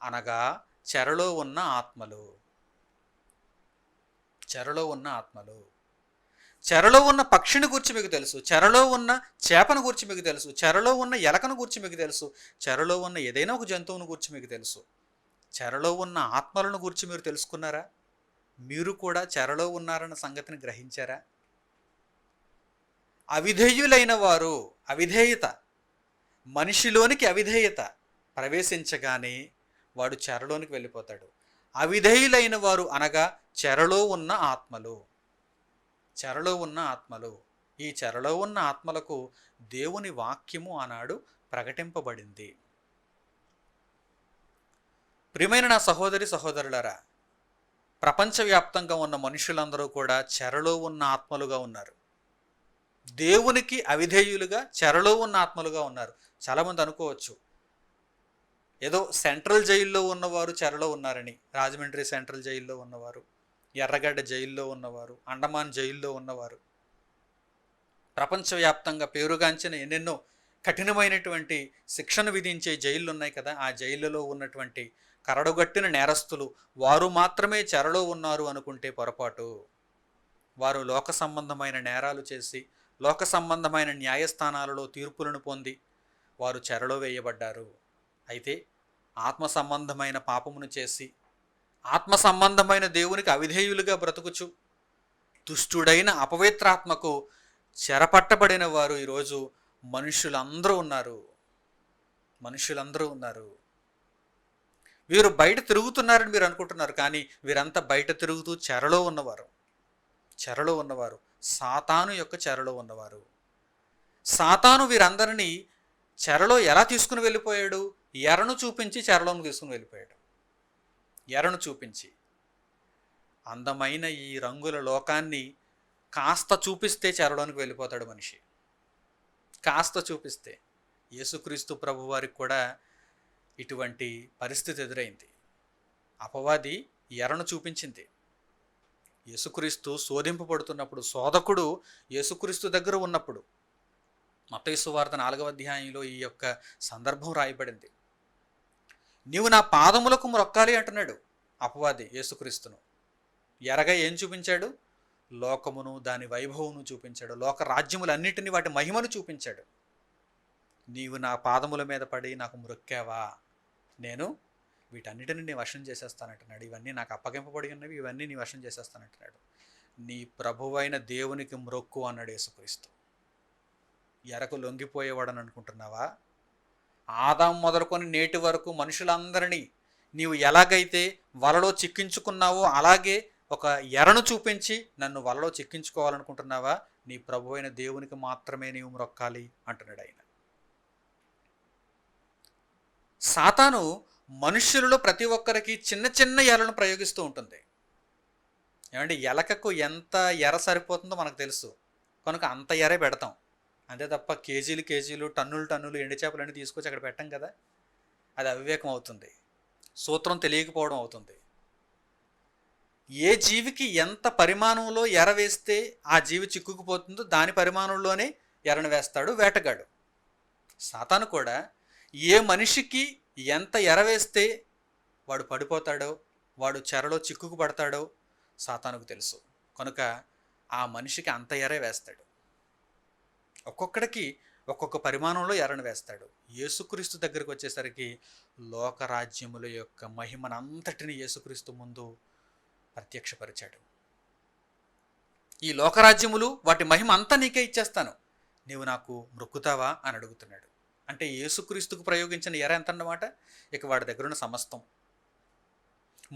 అనగా చెరలో ఉన్న ఆత్మలు. చెరలో ఉన్న ఆత్మలు. చెరలో ఉన్న పక్షిని గురించి మీకు తెలుసు, చెరలో ఉన్న చేపను గురించి మీకు తెలుసు, చెరలో ఉన్న ఎలకను గురించి మీకు తెలుసు, చెరలో ఉన్న ఏదైనా ఒక జంతువును గురించి మీకు తెలుసు. చెరలో ఉన్న ఆత్మలను గురించి మీరు తెలుసుకున్నారా? మీరు కూడా చెరలో ఉన్నారన్న సంగతిని గ్రహించారా? అవిధేయులైన వారు, అవిధేయత, మనిషిలోనికి అవిధేయత ప్రవేశించగానే వాడు చెరలోనికి వెళ్ళిపోతాడు. అవిధేయులైన వారు అనగా చెరలో ఉన్న ఆత్మలు, చెరలో ఉన్న ఆత్మలు. ఈ చెరలో ఉన్న ఆత్మలకు దేవుని వాక్యము ఆనాడు ప్రకటింపబడింది. ప్రియమైన నా సహోదరి సహోదరులారా, ప్రపంచవ్యాప్తంగా ఉన్న మనుషులందరూ కూడా చెరలో ఉన్న ఆత్మలుగా ఉన్నారు. దేవునికి అవిధేయులుగా చెరలో ఉన్న ఆత్మలుగా ఉన్నారు. చాలామంది అనుకోవచ్చు, ఏదో సెంట్రల్ జైల్లో ఉన్నవారు చెరలో ఉన్నారని. రాజమండ్రి సెంట్రల్ జైల్లో ఉన్నవారు, ఎర్రగడ్డ జైల్లో ఉన్నవారు, అండమాన్ జైల్లో ఉన్నవారు, ప్రపంచవ్యాప్తంగా పేరుగాంచిన ఎన్నెన్నో కఠినమైనటువంటి శిక్షను విధించే జైళ్ళు ఉన్నాయి కదా, ఆ జైళ్ళలో ఉన్నటువంటి కరడుగట్టిన నేరస్తులు వారు మాత్రమే చెరలో ఉన్నారు అనుకుంటే పొరపాటు. వారు లోక సంబంధమైన నేరాలు చేసి, లోక సంబంధమైన న్యాయస్థానాలలో తీర్పులను పొంది వారు చెరలో వేయబడ్డారు. అయితే ఆత్మ సంబంధమైన పాపమును చేసి, ఆత్మ సంబంధమైన దేవునికి అవిధేయులుగా బ్రతుకుచు, దుష్టుడైన అపవిత్రాత్మకు చెరపట్టబడిన వారు ఈరోజు మనుషులందరూ ఉన్నారు. మనుషులందరూ ఉన్నారు. వీరు బయట తిరుగుతున్నారని మీరు అనుకుంటున్నారు, కానీ వీరంతా బయట తిరుగుతూ చెరలో ఉన్నవారు. చెరలో ఉన్నవారు, సాతాను యొక్క చెరలో ఉన్నవారు. సాతాను వీరందరినీ చెరలో ఎలా తీసుకుని వెళ్ళిపోయాడు? ఎరను చూపించి చెరలోకి తీసుకుని వెళ్ళిపోయాడు. ఎరను చూపించి, అందమైన ఈ రంగుల లోకాన్ని కాస్త చూపిస్తే చెరలోనికి వెళ్ళిపోతాడు మనిషి. కాస్త చూపిస్తే. యేసుక్రీస్తు ప్రభు వారికి కూడా ఇటువంటి పరిస్థితి ఎదురైంది. అపవాది ఎరను చూపించింది. యేసుక్రీస్తు శోధింపబడుతున్నప్పుడు, శోధకుడు యేసుక్రీస్తు దగ్గర ఉన్నప్పుడు, మత్తయి సువార్త 4వ అధ్యాయంలో ఈ యొక్క సందర్భం రాయబడింది. నీవు నా పాదములకు మ్రొక్కాలి అంటున్నాడు అపవాది యేసుక్రీస్తును. ఎరగా ఏం చూపించాడు? లోకమును, దాని వైభవమును చూపించాడు. లోక రాజ్యములన్నిటినీ, వాటి మహిమను చూపించాడు. నీవు నా పాదముల మీద పడి నాకు మ్రొక్కావా, నేను వీటన్నిటిని నీ వశం చేసేస్తానంటున్నాడు. ఇవన్నీ నాకు అప్పగింపబడి ఉన్నవి, ఇవన్నీ నీ వశం చేసేస్తానంటున్నాడు. నీ ప్రభువైన దేవునికి మ్రొక్కు అన్నాడు యేసుక్రీస్తు. ఎరకు లొంగిపోయేవాడని అనుకుంటున్నావా? ఆదాం మొదలుకొని నేటి వరకు మనుషులందరినీ నీవు ఎలాగైతే వలలో చిక్కించుకున్నావో అలాగే ఒక ఎరను చూపించి నన్ను వలలో చిక్కించుకోవాలనుకుంటున్నావా? నీ ప్రభువైన దేవునికి మాత్రమే నీవు మ్రొక్కాలి అంటున్నాడు ఆయన. సాతాను మనుష్యులలో ప్రతి ఒక్కరికి చిన్న చిన్న ఎరలను ప్రయోగిస్తూ ఉంటుంది. ఏమంటే ఎలకకు ఎంత ఎర సరిపోతుందో మనకు తెలుసు కనుక అంత ఎరే పెడతాం. అంతే తప్ప కేజీలు కేజీలు, టన్నులు టన్నులు ఎండు చేపలన్నీ తీసుకొచ్చి అక్కడ పెట్టాం కదా. అది అవివేకం అవుతుంది, సూత్రం తెలియకపోవడం అవుతుంది. ఏ జీవికి ఎంత పరిమాణంలో ఎర వేస్తే ఆ జీవి చిక్కుకుపోతుందో దాని పరిమాణంలోనే ఎరను వేస్తాడు వేటగాడు. సాతాను కూడా ఏ మనిషికి ఎంత ఎర వేస్తే వాడు పడిపోతాడో, వాడు చెరలో చిక్కుకు పడతాడో సాతానుకు తెలుసు కనుక ఆ మనిషికి అంత ఎరే వేస్తాడు. ఒక్కొక్కడికి ఒక్కొక్క పరిమాణంలో ఎరను వేస్తాడు. యేసుక్రీస్తు దగ్గరికి వచ్చేసరికి లోకరాజ్యముల యొక్క మహిమనంతటిని యేసుక్రీస్తు ముందు ప్రత్యక్షపరిచాడు. ఈ లోకరాజ్యములు, వాటి మహిమ అంతా నీకే ఇచ్చేస్తాను, నీవు నాకు మ్రొక్కుతావా అని అడుగుతున్నాడు. అంటే యేసుక్రీస్తుకు ప్రయోగించిన ఎర ఎంత అన్నమాట? ఇక వాడి దగ్గర ఉన్న సమస్తం.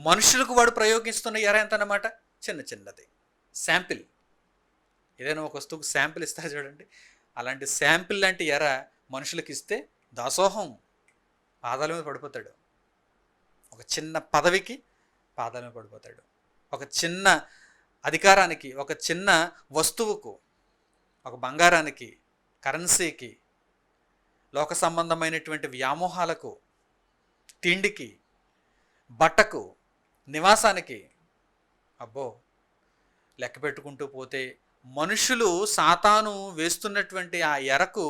మనుషులకు వాడు ప్రయోగిస్తున్న ఎర ఎంత అన్నమాట? చిన్న చిన్నది శాంపిల్. ఏదైనా ఒక వస్తువుకు శాంపిల్ ఇస్తారు చూడండి, అలాంటి శాంపిల్ లాంటి ఎర మనుషులకు ఇస్తే దాసోహం, పాదాల మీద పడిపోతాడు. ఒక చిన్న పదవికి పాదాల మీద పడిపోతాడు. ఒక చిన్న అధికారానికి, ఒక చిన్న వస్తువుకు, ఒక బంగారానికి, కరెన్సీకి, లోక సంబంధమైనటువంటి వ్యామోహాలకు, తిండికి, బట్టకు, నివాసానికి, అబ్బో లెక్క పెట్టుకుంటూ పోతే మనుషులు సాతాను వేస్తున్నటువంటి ఆ ఎరకు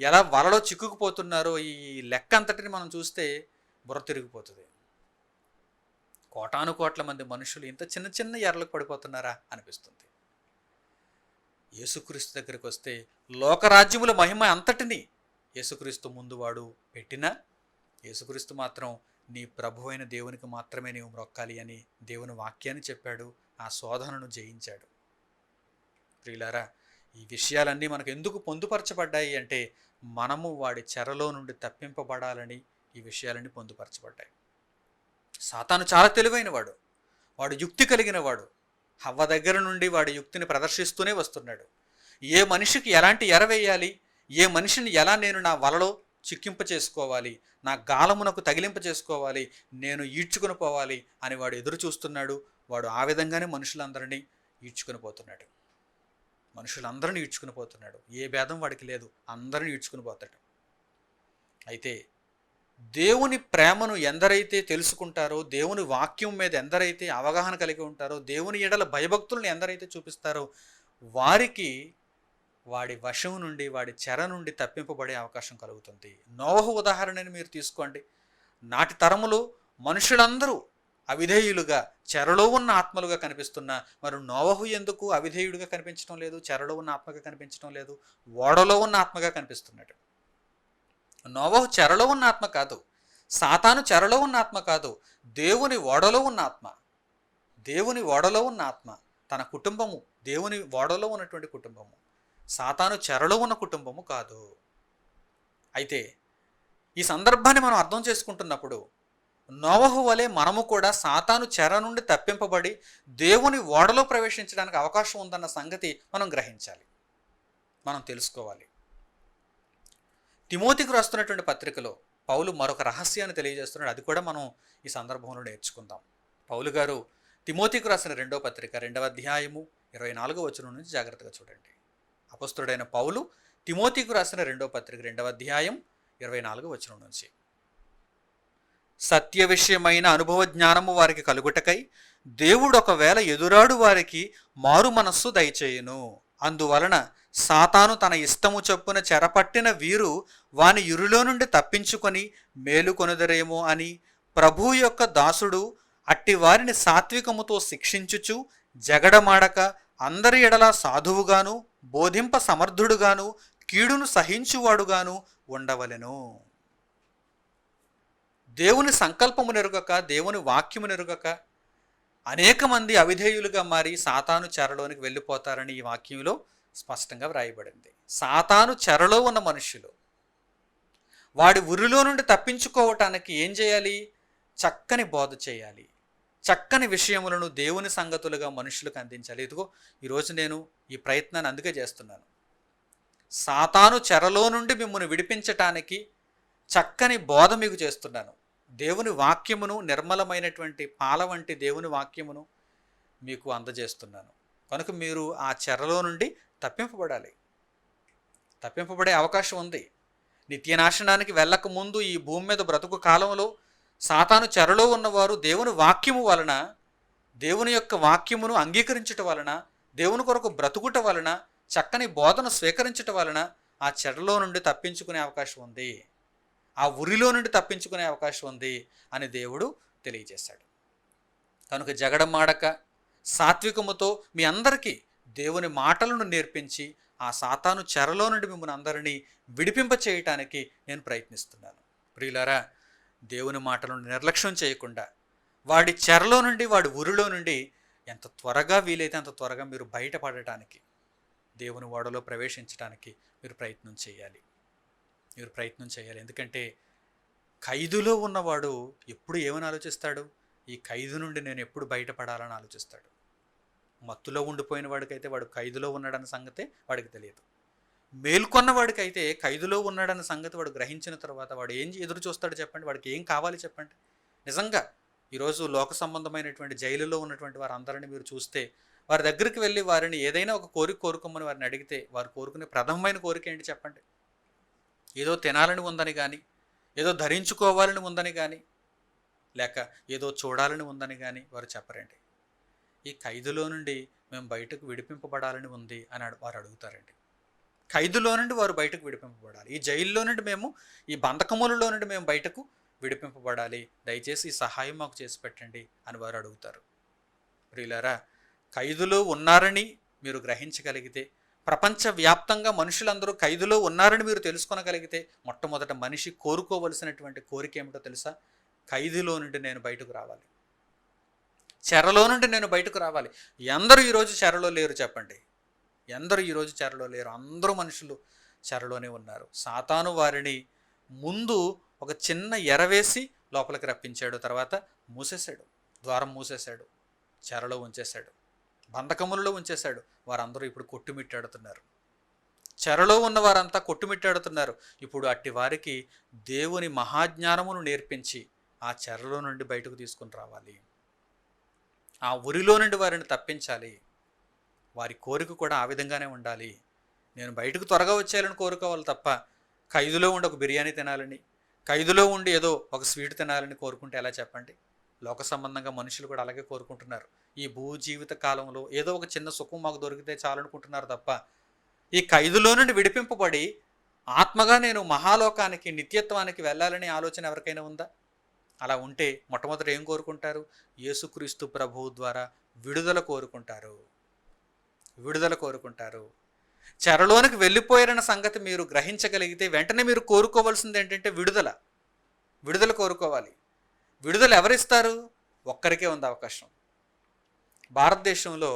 ఎలా వలలో చిక్కుకుపోతున్నారో ఈ లెక్క అంతటిని మనం చూస్తే బుర్ర తిరిగిపోతుంది. కోటాను కోట్ల మంది మనుషులు ఇంత చిన్న చిన్న ఎరలకు పడిపోతున్నారా అనిపిస్తుంది. యేసుక్రీస్తు దగ్గరికి వస్తే లోకరాజ్యముల మహిమ అంతటిని యేసుక్రీస్తు ముందు వాడు పెట్టినా యేసుక్రీస్తు మాత్రం నీ ప్రభు అయిన దేవునికి మాత్రమే నీవు మ్రొక్కాలి అని దేవుని వాక్యాన్ని చెప్పాడు. ఆ శోధనను జయించాడు. ప్రియులారా, ఈ విషయాలన్నీ మనకు ఎందుకు పొందుపరచబడ్డాయి అంటే మనము వాడి చెరలో నుండి తప్పింపబడాలని ఈ విషయాలన్నీ పొందుపరచబడ్డాయి. సాతాను చాలా తెలివైనవాడు, వాడు యుక్తి కలిగిన వాడు. హవ్వ దగ్గర నుండి వాడి యుక్తిని ప్రదర్శిస్తూనే వస్తున్నాడు. ఏ మనిషికి ఎలాంటి ఎర వేయాలి, ఏ మనిషిని ఎలా నేను నా వలలో చిక్కింప చేసుకోవాలి, నా గాలమునకు తగిలింప చేసుకోవాలి, నేను ఈడ్చుకుని పోవాలి అని వాడు ఎదురు చూస్తున్నాడు. వాడు ఆ విధంగానే మనుషులందరినీ ఈడ్చుకుని పోతున్నాడు. మనుషులందరినీ ఈడ్చుకుని పోతున్నాడు. ఏ భేదం వాడికి లేదు, అందరినీ ఈడ్చుకుని పోతాడు. అయితే దేవుని ప్రేమను ఎందరైతే తెలుసుకుంటారో, దేవుని వాక్యం మీద ఎందరైతే అవగాహన కలిగి ఉంటారో, దేవుని ఎడల భయభక్తులను ఎందరైతే చూపిస్తారో వారికి వాడి వశం నుండి, వాడి చెర నుండి తప్పింపబడే అవకాశం కలుగుతుంది. నోవహు ఉదాహరణని మీరు తీసుకోండి. నాటి తరములో మనుషులందరూ అవిధేయులుగా చెరలో ఉన్న ఆత్మలుగా కనిపిస్తున్నా మరి నోవహు ఎందుకు అవిధేయుడిగా కనిపించడం లేదు, చెరలో ఉన్న ఆత్మగా కనిపించడం లేదు, ఓడలో ఉన్న ఆత్మగా కనిపిస్తున్నాడు. నోవహు చెరలో ఉన్న ఆత్మ కాదు, సాతాను చెరలో ఉన్న ఆత్మ కాదు, దేవుని ఓడలో ఉన్న ఆత్మ. దేవుని ఓడలో ఉన్న ఆత్మ, తన కుటుంబము దేవుని ఓడలో ఉన్నటువంటి కుటుంబము, సాతాను చెరలో ఉన్న కుటుంబము కాదు. అయితే ఈ సందర్భాన్ని మనం అర్థం చేసుకుంటున్నప్పుడు నోవహు వలె మనము కూడా సాతాను చెర నుండి తప్పింపబడి దేవుని ఓడలో ప్రవేశించడానికి అవకాశం ఉందన్న సంగతి మనం గ్రహించాలి, మనం తెలుసుకోవాలి. తిమోతికి రాస్తున్నటువంటి పత్రికలో పౌలు మరొక రహస్యాన్ని తెలియజేస్తున్నాడు. అది కూడా మనం ఈ సందర్భంలో నేర్చుకుందాం. పౌలు గారు తిమోతికి రాసిన 2వ పత్రిక 2వ అధ్యాయము 24వ వచనం నుంచి జాగ్రత్తగా చూడండి. అపొస్తలుడైన పౌలు తిమోతికి రాసిన 2వ పత్రిక 2వ అధ్యాయం 24వ వచనం నుంచి, సత్య విషయమైన అనుభవ జ్ఞానము వారికి కలుగుటకై దేవుడు ఒకవేళ ఎదురాడు వారికి మారు మనస్సు దయచేయును. అందువలన సాతాను తన ఇష్టము చొప్పున చెరపట్టిన వీరు వాని యురిలో నుండి తప్పించుకొని మేలుకొనుదరేమో అని ప్రభువు యొక్క దాసుడు అట్టి వారిని సాత్వికముతో శిక్షించుచు జగడమాడక అందరి ఎడల సాధువుగాను బోధింప సమర్థుడుగాను కీడును సహించువాడుగాను ఉండవలెను. దేవుని సంకల్పము నెరుగక, దేవుని వాక్యము నెరుగక అనేక మంది అవిధేయులుగా మారి సాతాను చెరలోనికి వెళ్ళిపోతారని ఈ వాక్యంలో స్పష్టంగా వ్రాయబడింది. సాతాను చెరలో ఉన్న మనుషులు వాడి ఉరిలో నుండి తప్పించుకోవటానికి ఏం చేయాలి? చక్కని బోధ చేయాలి, చక్కని విషయములను దేవుని సంగతులుగా మనుషులకు అందించాలి. ఇదిగో ఈరోజు నేను ఈ ప్రయత్నాన్ని అందుకే చేస్తున్నాను. సాతాను చెరలో నుండి మిమ్మల్ని విడిపించటానికి చక్కని బోధ మీకు చేస్తున్నాను. దేవుని వాక్యమును, నిర్మలమైనటువంటి పాల వంటి దేవుని వాక్యమును మీకు అందజేస్తున్నాను. కనుక మీరు ఆ చెరలో నుండి తప్పింపబడాలి, తప్పింపబడే అవకాశం ఉంది. నిత్యనాశనానికి వెళ్ళక ముందు ఈ భూమి మీద బ్రతుకు కాలంలో సాతాను చెరలో ఉన్నవారు దేవుని వాక్యము వలన, దేవుని యొక్క వాక్యమును అంగీకరించటం వలన, దేవుని కొరకు బ్రతుకుట వలన, చక్కని బోధను స్వీకరించటం వలన ఆ చెరలో నుండి తప్పించుకునే అవకాశం ఉంది, ఆ ఉరిలో నుండి తప్పించుకునే అవకాశం ఉంది అని దేవుడు తెలియజేశాడు. కనుక జగడమాడక సాత్వికముతో మీ అందరికీ దేవుని మాటలను నేర్పించి ఆ సాతాను చెరలో నుండి మిమ్మల్ని అందరినీ విడిపింప చేయటానికి నేను ప్రయత్నిస్తున్నాను. ప్రియులారా, దేవుని మాటలను నిర్లక్ష్యం చేయకుండా వాడి చెరలో నుండి, వాడి ఉరిలో నుండి ఎంత త్వరగా వీలైతే అంత త్వరగా మీరు బయటపడటానికి, దేవుని ఓడలో ప్రవేశించడానికి మీరు ప్రయత్నం చేయాలి. ఎందుకంటే ఖైదులో ఉన్నవాడు ఎప్పుడు ఏమని ఆలోచిస్తాడు? ఈ ఖైదు నుండి నేను ఎప్పుడు బయటపడాలని ఆలోచిస్తాడు. మత్తులో ఉండిపోయిన వాడికైతే వాడు ఖైదులో ఉన్నాడన్న సంగతే వాడికి తెలియదు. మేల్కొన్న వాడికైతే ఖైదులో ఉన్నాడన్న సంగతి వాడు గ్రహించిన తర్వాత వాడు ఏం ఎదురు చూస్తాడు చెప్పండి? వాడికి ఏం కావాలి చెప్పండి? నిజంగా ఈరోజు లోక సంబంధమైనటువంటి జైలులో ఉన్నటువంటి వారందరినీ మీరు చూస్తే వారి దగ్గరికి వెళ్ళి వారిని ఏదైనా ఒక కోరిక కోరుకోమని వారిని అడిగితే వారు కోరుకునే ప్రథమమైన కోరిక ఏంటి చెప్పండి? ఏదో తినాలని ఉందని కానీ, ఏదో ధరించుకోవాలని ఉందని కానీ, లేక ఏదో చూడాలని ఉందని కానీ వారు చెప్పరండి. ఈ ఖైదులో నుండి మేము బయటకు విడిపింపబడాలని ఉంది అని వారు అడుగుతారండి. ఖైదులో నుండి వారు బయటకు విడిపింపబడాలి. ఈ జైల్లో నుండి మేము, ఈ బంధకములలో నుండి మేము బయటకు విడిపింపబడాలి, దయచేసి ఈ సహాయం మాకు చేసి పెట్టండి అని వారు అడుగుతారు. ప్రియులారా, ఖైదులో ఉన్నారని మీరు గ్రహించగలిగితే, ప్రపంచవ్యాప్తంగా మనుషులందరూ ఖైదులో ఉన్నారని మీరు తెలుసుకొనగలిగితే మొట్టమొదట మనిషి కోరుకోవలసినటువంటి కోరిక ఏమిటో తెలుసా? ఖైదులో నుండి నేను బయటకు రావాలి, చెరలో నుండి నేను బయటకు రావాలి. ఎందరూ ఈరోజు చెరలో లేరు చెప్పండి? ఎందరూ ఈరోజు చెరలో లేరు? అందరూ మనుషులు చెరలోనే ఉన్నారు. సాతాను వారిని ముందు ఒక చిన్న ఎరవేసి లోపలికి రప్పించాడు, తర్వాత మూసేశాడు, ద్వారం మూసేశాడు, చెరలో ఉంచేశాడు, బంధకములలో ఉంచేశాడు. వారందరూ ఇప్పుడు కొట్టుమిట్టాడుతున్నారు. చెరలో ఉన్న వారంతా కొట్టుమిట్టాడుతున్నారు. ఇప్పుడు అట్టి వారికి దేవుని మహాజ్ఞానమును నేర్పించి ఆ చెరలో నుండి బయటకు తీసుకుని రావాలి, ఆ ఉరిలో నుండి వారిని తప్పించాలి. వారి కోరిక కూడా ఆ విధంగానే ఉండాలి. నేను బయటకు త్వరగా వచ్చేయాలని కోరుకోవాలి తప్ప ఖైదులో ఉండి ఒక బిర్యానీ తినాలని, ఖైదులో ఉండి ఏదో ఒక స్వీట్ తినాలని కోరుకుంటే ఎలా చెప్పండి? లోక సంబంధంగా మనుషులు కూడా అలాగే కోరుకుంటున్నారు. ఈ భూ జీవిత కాలంలో ఏదో ఒక చిన్న సుఖం మాకు దొరికితే చాలనుకుంటున్నారు తప్ప ఈ ఖైదులో నుండి విడిపింపబడి ఆత్మగా నేను మహాలోకానికి నిత్యత్వానికి వెళ్ళాలనే ఆలోచన ఎవరికైనా ఉందా? అలా ఉంటే మొట్టమొదట ఏం కోరుకుంటారు? యేసుక్రీస్తు ప్రభువు ద్వారా విడుదల కోరుకుంటారు, విడుదల కోరుకుంటారు. చెరలోనికి వెళ్ళిపోయారన్న సంగతి మీరు గ్రహించగలిగితే వెంటనే మీరు కోరుకోవాల్సింది ఏంటంటే విడుదల. విడుదల కోరుకోవాలి. విడుదల ఎవరిస్తారు? ఒక్కరికే ఉంది అవకాశం. భారతదేశంలో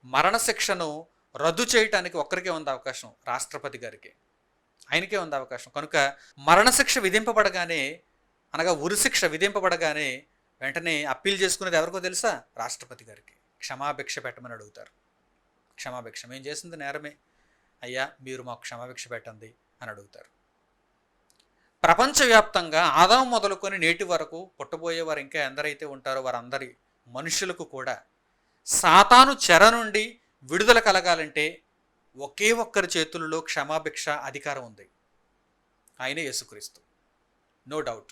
మరణశిక్షను రద్దు చేయటానికి ఒక్కరికే ఉంది అవకాశం, రాష్ట్రపతి గారికి. ఆయనకే ఉంది అవకాశం. కనుక మరణశిక్ష విధింపబడగానే, అనగా ఉరిశిక్ష విధింపబడగానే వెంటనే అప్పీల్ చేసుకునేది ఎవరికో తెలుసా? రాష్ట్రపతి గారికి. క్షమాభిక్ష పెట్టమని అడుగుతారు. క్షమాభిక్ష, మేము చేసింది నేరమే అయ్యా, మీరు మాకు క్షమాభిక్ష పెట్టండి అని అడుగుతారు. ప్రపంచవ్యాప్తంగా ఆదాం మొదలుకొని నేటి వరకు పుట్టబోయేవారు ఇంకా ఎందరైతే ఉంటారో వారందరి మనుషులకు కూడా సాతాను చెర నుండి విడుదల కలగాలంటే ఒకే ఒక్కరి చేతులలో క్షమాభిక్ష అధికారం ఉంది. ఆయనే యేసుక్రీస్తు. No doubt,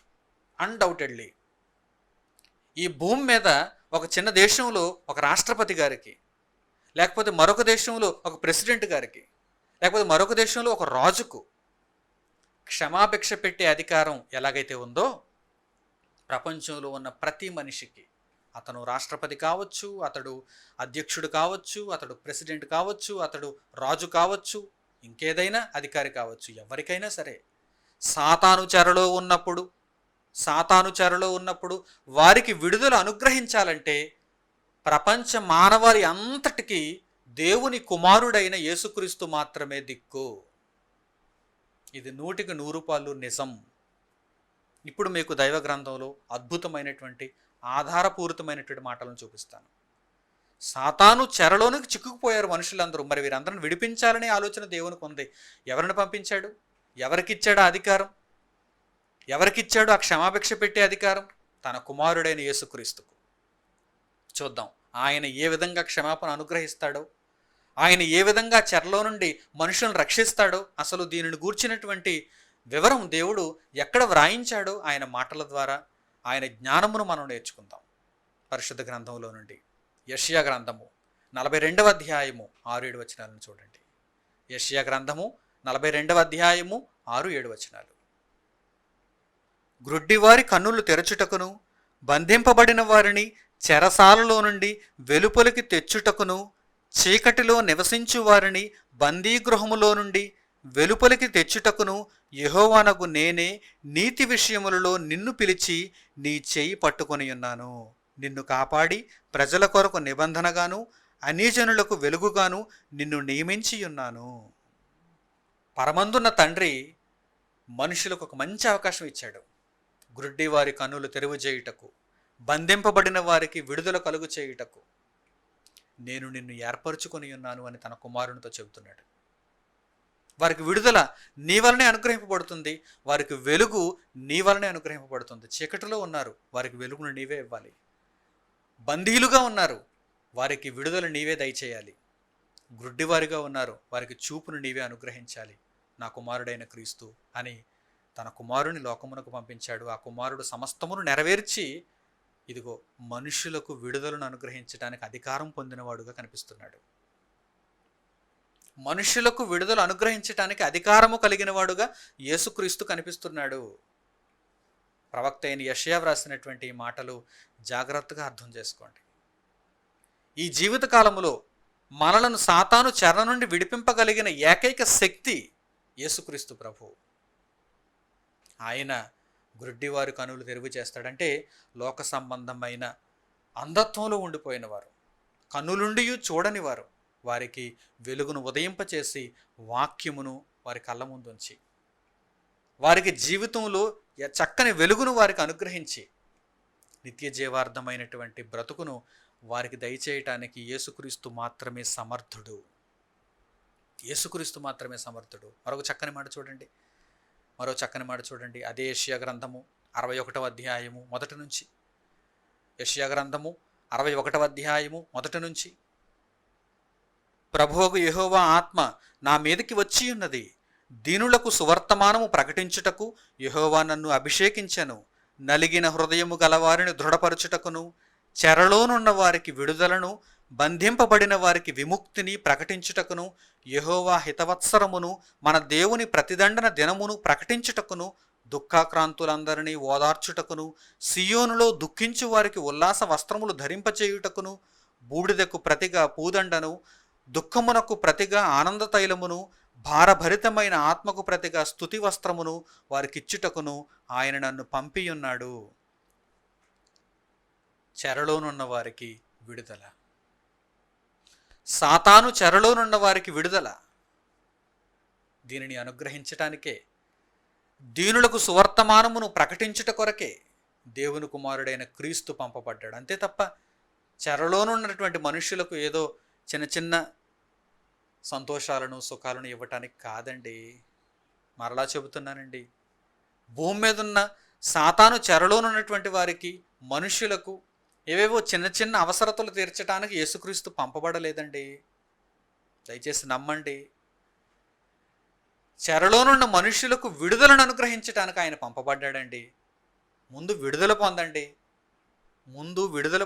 undoubtedly. ఈ భూమి మీద ఒక చిన్న దేశంలో ఒక రాష్ట్రపతి గారికి, లేకపోతే మరొక దేశంలో ఒక ప్రెసిడెంట్ గారికి, లేకపోతే మరొక దేశంలో ఒక రాజుకు క్షమాభిక్ష పెట్టే అధికారం ఎలాగైతే ఉందో ప్రపంచంలో ఉన్న ప్రతి మనిషికి, అతను రాష్ట్రపతి కావచ్చు, అతడు అధ్యక్షుడు కావచ్చు, అతడు ప్రెసిడెంట్ కావచ్చు, అతడు రాజు కావచ్చు, ఇంకేదైనా అధికారి కావచ్చు, ఎవరికైనా సరే సాతాను చెరలో ఉన్నప్పుడు వారికి విడుదల అనుగ్రహించాలంటే ప్రపంచ మానవాళి అంతటికీ దేవుని కుమారుడైన యేసుక్రీస్తు మాత్రమే దిక్కు. ఇది 100% నిజం. ఇప్పుడు మీకు దైవ గ్రంథంలో అద్భుతమైనటువంటి ఆధారపూరితమైనటువంటి మాటలను చూపిస్తాను. సాతాను చెరలోనికి చిక్కుకుపోయారు మనుషులందరూ. మరి వీరందరిని విడిపించాలనే ఆలోచన దేవునికి ఉంది. ఎవరిని పంపించాడు? ఎవరికిచ్చాడు ఆ అధికారం? ఎవరికిచ్చాడు ఆ క్షమాభిక్ష పెట్టే అధికారం? తన కుమారుడైన యేసుక్రీస్తుకు. చూద్దాం ఆయన ఏ విధంగా క్షమాపణ అనుగ్రహిస్తాడో, ఆయన ఏ విధంగా చెరలో నుండి మనుషులను రక్షిస్తాడో, అసలు దీనిని గూర్చినటువంటి వివరం దేవుడు ఎక్కడ వ్రాయించాడో ఆయన మాటల ద్వారా, ఆయన జ్ఞానమును మనం నేర్చుకుందాం. పరిశుద్ధ గ్రంథంలో నుండి యెషయా గ్రంథము 42వ అధ్యాయము 6-7 వచనాలను చూడండి. యెషయా గ్రంథము 42వ అధ్యాయము 6-7 వచనాలు. గ్రుడ్డివారి కన్నులు తెరచుటకును, బంధింపబడిన వారిని చెరసాలలో నుండి వెలుపలికి తెచ్చుటకును, చీకటిలో నివసించు వారిని బందీగృహములో నుండి వెలుపలికి తెచ్చుటకును యెహోవానగు నేనే నీతి విషయములలో నిన్ను పిలిచి నీ చేయి పట్టుకొని ఉన్నాను. నిన్ను కాపాడి ప్రజల కొరకు నిబంధనగాను అన్యజనులకు వెలుగుగాను నిన్ను నియమించి ఉన్నాను. పరమందున్న తండ్రి మనుషులకు ఒక మంచి అవకాశం ఇచ్చాడు. గ్రుడ్డి వారి కన్నులు తెరువు చేయుటకు, బంధింపబడిన వారికి విడుదల కలుగు చేయుటకు నేను నిన్ను ఏర్పరచుకొని ఉన్నాను అని తన కుమారునితో చెబుతున్నాడు. వారికి విడుదల నీ వలనే అనుగ్రహింపబడుతుంది, వారికి వెలుగు నీ వలనే అనుగ్రహింపబడుతుంది. చీకటిలో ఉన్నారు, వారికి వెలుగును నీవే ఇవ్వాలి. బందీలుగా ఉన్నారు, వారికి విడుదల నీవే దయచేయాలి. గ్రుడ్డివారిగా ఉన్నారు, వారికి చూపును నీవే అనుగ్రహించాలి. నా కుమారుడైన క్రీస్తు అని తన కుమారుని లోకమునకు పంపించాడు. ఆ కుమారుడు సమస్తమును నెరవేర్చి ఇదిగో మనుషులకు విడుదలను అనుగ్రహించడానికి అధికారం పొందినవాడుగా కనిపిస్తున్నాడు. మనుషులకు విడుదల అనుగ్రహించడానికి అధికారము కలిగిన వాడుగా యేసుక్రీస్తు కనిపిస్తున్నాడు. ప్రవక్త అయిన యెషయా వ్రాసినటువంటి ఈ మాటలు జాగ్రత్తగా అర్థం చేసుకోండి. ఈ జీవిత కాలంలో మనలను సాతాను చెర నుండి విడిపింపగలిగిన ఏకైక శక్తి యేసుక్రీస్తు ప్రభు. ఆయన గుడ్డివారి కనులు తెరుగు చేస్తాడంటే లోక సంబంధమైన అంధత్వంలో ఉండిపోయిన వారు, కన్నులుండి చూడని వారు, వారికి వెలుగును ఉదయింపచేసి వాక్యమును వారి కళ్ళ ముందుంచి వారికి జీవితంలో చక్కని వెలుగును వారికి అనుగ్రహించి నిత్య జీవార్థమైనటువంటి బ్రతుకును వారికి దయచేయటానికి యేసుక్రీస్తు మాత్రమే సమర్థుడు. యేసుక్రీస్తు మాత్రమే సమర్థుడు. మరో చక్కని మాట చూడండి. అదే యెషయా గ్రంథము 61వ అధ్యాయము మొదటి నుంచి. యెషయా గ్రంథము 61వ అధ్యాయము మొదటి నుంచి. ప్రభువగు యెహోవా ఆత్మ నా మీదకి వచ్చి ఉన్నది, దీనులకు సువర్తమానము ప్రకటించుటకు యెహోవా నన్ను అభిషేకించెను. నలిగిన హృదయము గలవారిని దృఢపరచుటకును, చెరలోనున్న వారికి విడుదలను, బంధింపబడిన వారికి విముక్తిని ప్రకటించుటకును, యెహోవా హితవత్సరమును మన దేవుని ప్రతిదండన దినమును ప్రకటించుటకును, దుఃఖాక్రాంతులందరినీ ఓదార్చుటకును, సియోనులో దుఃఖించు వారికి ఉల్లాస వస్త్రములు ధరింపచేయుటకును, బూడిదకు ప్రతిగా పూదండను, దుఃఖమునకు ప్రతిగా ఆనంద తైలమును, భారభరితమైన ఆత్మకు ప్రతిగా స్తుతి వస్త్రమును వారికిచ్చుటకును ఆయన నన్ను పంపియున్నాడు. చెరలోనున్న వారికి విడుదల, సాతాను చెరలోనున్న వారికి విడుదల. దీనిని అనుగ్రహించటానికే, దీనులకు సువర్తమానమును ప్రకటించుట కొరకే దేవుని కుమారుడైన క్రీస్తు పంపబడ్డాడు. అంతే తప్ప చెరలోనున్నటువంటి మనుష్యులకు ఏదో చిన్న చిన్న సంతోషాలను సుఖాలను ఇవ్వటానికి కాదండి. మరలా చెబుతున్నానండి, భూమి మీద ఉన్న సాతాను చెరలోనున్నటువంటి వారికి, మనుష్యులకు ఏవేవో చిన్న చిన్న అవసరతలు తీర్చడానికి యేసుక్రీస్తు పంపబడలేదండి. దయచేసి నమ్మండి. చెరలోనున్న మనుష్యులకు విడుదలను అనుగ్రహించడానికి ఆయన పంపబడ్డాడండి. ముందు విడుదల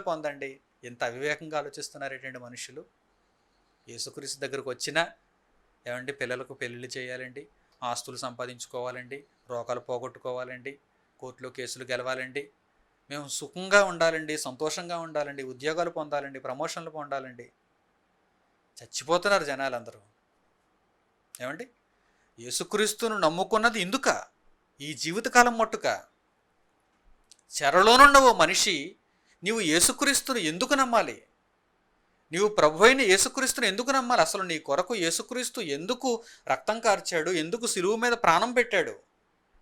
పొందండి. ఎంత అవివేకంగా ఆలోచిస్తున్నారేటండి మనుషులు. యేసుక్రీస్తు దగ్గరకు వచ్చినా ఏమండి, పిల్లలకు పెళ్ళిళ్ళు చేయాలండి, ఆస్తులు సంపాదించుకోవాలండి, రోగాలు పోగొట్టుకోవాలండి, కోర్టులో కేసులు గెలవాలండి, మేము సుఖంగా ఉండాలండి, సంతోషంగా ఉండాలండి, ఉద్యోగాలు పొందాలండి, ప్రమోషన్లు పొందాలండి. చచ్చిపోతున్నారు జనాలందరూ. ఏమండి, యేసుక్రీస్తును నమ్ముకున్నది ఇందుక, ఈ జీవితకాలం మట్టుక. చెరలోనున్న ఓ మనిషి, నీవు యేసుక్రీస్తును ఎందుకు నమ్మాలి? నీవు ప్రభు అయిన యేసుక్రీస్తును ఎందుకు నమ్మాలి? అసలు నీ కొరకు యేసుక్రీస్తు ఎందుకు రక్తం కార్చాడు? ఎందుకు సిలువ మీద ప్రాణం పెట్టాడు?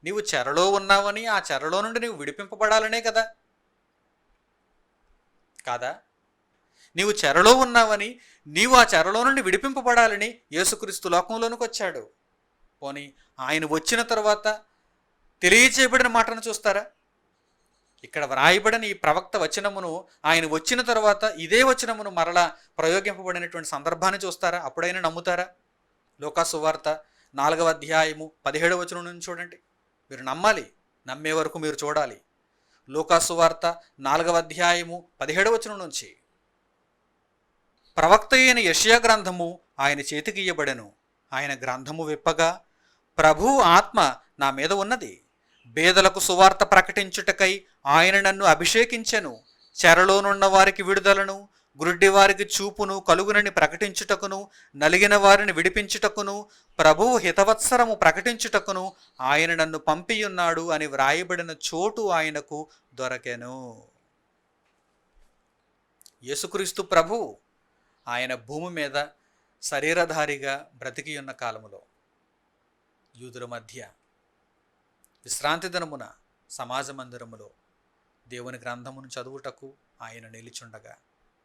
నీవు చెరలో ఉన్నావని, ఆ చెరలో నుండి నీవు విడిపింపబడాలనే కదా. కాదా? నీవు చెరలో ఉన్నావని, నీవు ఆ చెరలో నుండి విడిపింపబడాలని యేసుక్రీస్తు లోకంలోనికి వచ్చాడు. పోనీ ఆయన వచ్చిన తర్వాత తెలియచేయబడిన మాటను చూస్తారా? ఇక్కడ వ్రాయబడిన ఈ ప్రవక్త వచనమును ఆయన వచ్చిన తర్వాత ఇదే వచనమును మరలా ప్రయోగింపబడినటువంటి సందర్భాన్ని చూస్తారా? అప్పుడైనా నమ్ముతారా? లూకాసు సువార్త 4వ అధ్యాయము 17వ వచనం నుంచి చూడండి. మీరు నమ్మాలి, నమ్మే వరకు మీరు చూడాలి. లూకాసు సువార్త 4వ అధ్యాయము 17వ వచనం నుంచి. ప్రవక్త అయిన యెషయా గ్రంథము ఆయన చేతికి ఇయ్యబడెను. ఆయన గ్రంథము విప్పగా, ప్రభువు ఆత్మ నా మీద ఉన్నది, బేదలకు సువార్త ప్రకటించుటకై ఆయన నన్ను అభిషేకించెను, చెరలోనున్న వారికి విడుదలను, గుడ్డి వారికి చూపును కలుగునని ప్రకటించుటకును, నలిగిన వారిని విడిపించుటకును, ప్రభువు హితవత్సరము ప్రకటించుటకును ఆయన నన్ను పంపియున్నాడు అని వ్రాయబడిన చోటు ఆయనకు దొరకెను. యేసుక్రీస్తు ప్రభువు ఆయన భూమి మీద శరీరధారిగా బ్రతికి ఉన్న కాలములో యూదుల మధ్య విశ్రాంతి దినమున సమాజ మందిరములో దేవుని గ్రంథమును చదువుటకు ఆయన నిలిచుండగా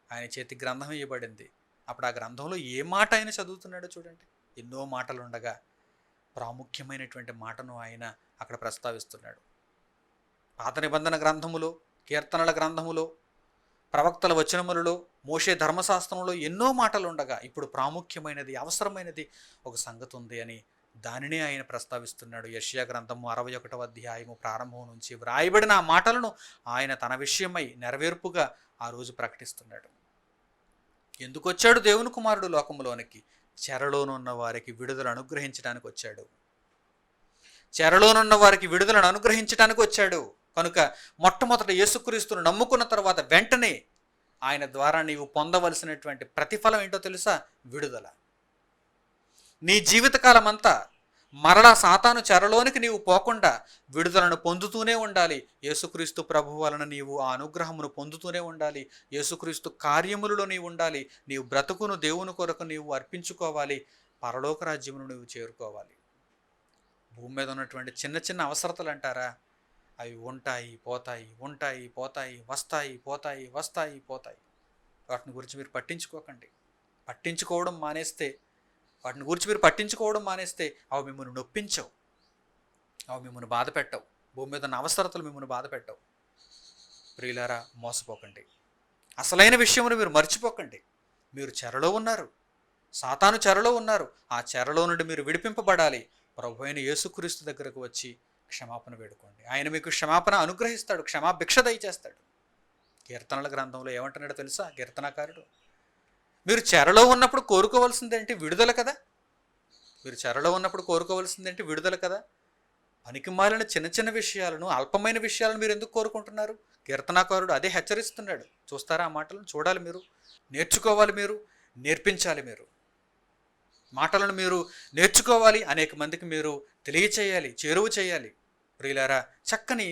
ఆయన చేతి గ్రంథం ఇవ్వబడింది. అప్పుడు ఆ గ్రంథంలో ఏ మాట ఆయన చదువుతున్నాడో చూడండి. ఎన్నో మాటలు ఉండగా ప్రాముఖ్యమైనటువంటి మాటను ఆయన అక్కడ ప్రస్తావిస్తున్నాడు. పాత నిబంధన గ్రంథములో, కీర్తనల గ్రంథములో, ప్రవక్తల వచనములలో, మోషే ధర్మశాస్త్రంలో ఎన్నో మాటలు ఉండగా ఇప్పుడు ప్రాముఖ్యమైనది, అవసరమైనది ఒక సంగతి ఉంది అని దానినే ఆయన ప్రస్తావిస్తున్నాడు. యెషయా గ్రంథము 61వ అధ్యాయము ప్రారంభం నుంచి వ్రాయబడిన ఆ మాటలను ఆయన తన విషయమై నెరవేర్పుగా ఆ రోజు ప్రకటిస్తున్నాడు. ఎందుకు వచ్చాడు దేవుని కుమారుడు లోకంలోనికి? చెరలోనున్న వారికి విడుదల అనుగ్రహించడానికి వచ్చాడు. చెరలోనున్న వారికి విడుదలను అనుగ్రహించడానికి వచ్చాడు. కనుక మొట్టమొదట యేసుక్రీస్తును నమ్ముకున్న తర్వాత వెంటనే ఆయన ద్వారా నీవు పొందవలసినటువంటి ప్రతిఫలం ఏంటో తెలుసా? విడుదల. నీ జీవితకాలం అంతా మరలా సాతాను చెరలోనికి నీవు పోకుండా విడుదలను పొందుతూనే ఉండాలి. యేసుక్రీస్తు ప్రభువు వలన నీవు ఆ అనుగ్రహమును పొందుతూనే ఉండాలి. యేసుక్రీస్తు కార్యములలో నీవు ఉండాలి. నీవు బ్రతుకును దేవుని కొరకు నీవు అర్పించుకోవాలి. పరలోక రాజ్యమును నువ్వు చేరుకోవాలి. భూమి మీద ఉన్నటువంటి చిన్న చిన్న అవసరతలు అంటారా, అవి ఉంటాయి పోతాయి, ఉంటాయి పోతాయి, వస్తాయి పోతాయి, వస్తాయి పోతాయి. వాటిని గురించి మీరు పట్టించుకోకండి. వాటిని గురించి మీరు పట్టించుకోవడం మానేస్తే అవి మిమ్మల్ని నొప్పించవు, అవి మిమ్మల్ని బాధ పెట్టవు. భూమి మీద ఉన్న అవసరతలు మిమ్మల్ని బాధ పెట్టవు. ప్రియులారా, మోసపోకండి. అసలైన విషయమును మీరు మర్చిపోకండి. మీరు చెరలో ఉన్నారు, సాతాను చెరలో ఉన్నారు. ఆ చెరలో నుండి మీరు విడిపింపబడాలి. ప్రభు అయిన యేసుక్రీస్తు దగ్గరకు వచ్చి క్షమాపణ వేడుకోండి. ఆయన మీకు క్షమాపణ అనుగ్రహిస్తాడు, క్షమాభిక్ష దయచేస్తాడు. కీర్తనల గ్రంథంలో ఏమంటున్నాడో తెలుసా కీర్తనాకారుడు? మీరు చెరలో ఉన్నప్పుడు కోరుకోవాల్సిందేంటి? విడుదల కదా. మీరు చెరలో ఉన్నప్పుడు కోరుకోవాల్సిందేంటి? విడుదల కదా. పనికి మాలిన చిన్న చిన్న విషయాలను, అల్పమైన విషయాలను మీరు ఎందుకు కోరుకుంటున్నారు? కీర్తనాకారుడు అదే హెచ్చరిస్తున్నాడు. చూస్తారా ఆ మాటలను? చూడాలి, మీరు నేర్చుకోవాలి, మీరు నేర్పించాలి. మీరు మాటలను మీరు నేర్చుకోవాలి, అనేక మందికి మీరు తెలియచేయాలి, చేరువ చేయాలి. ప్రియులారా, చక్కని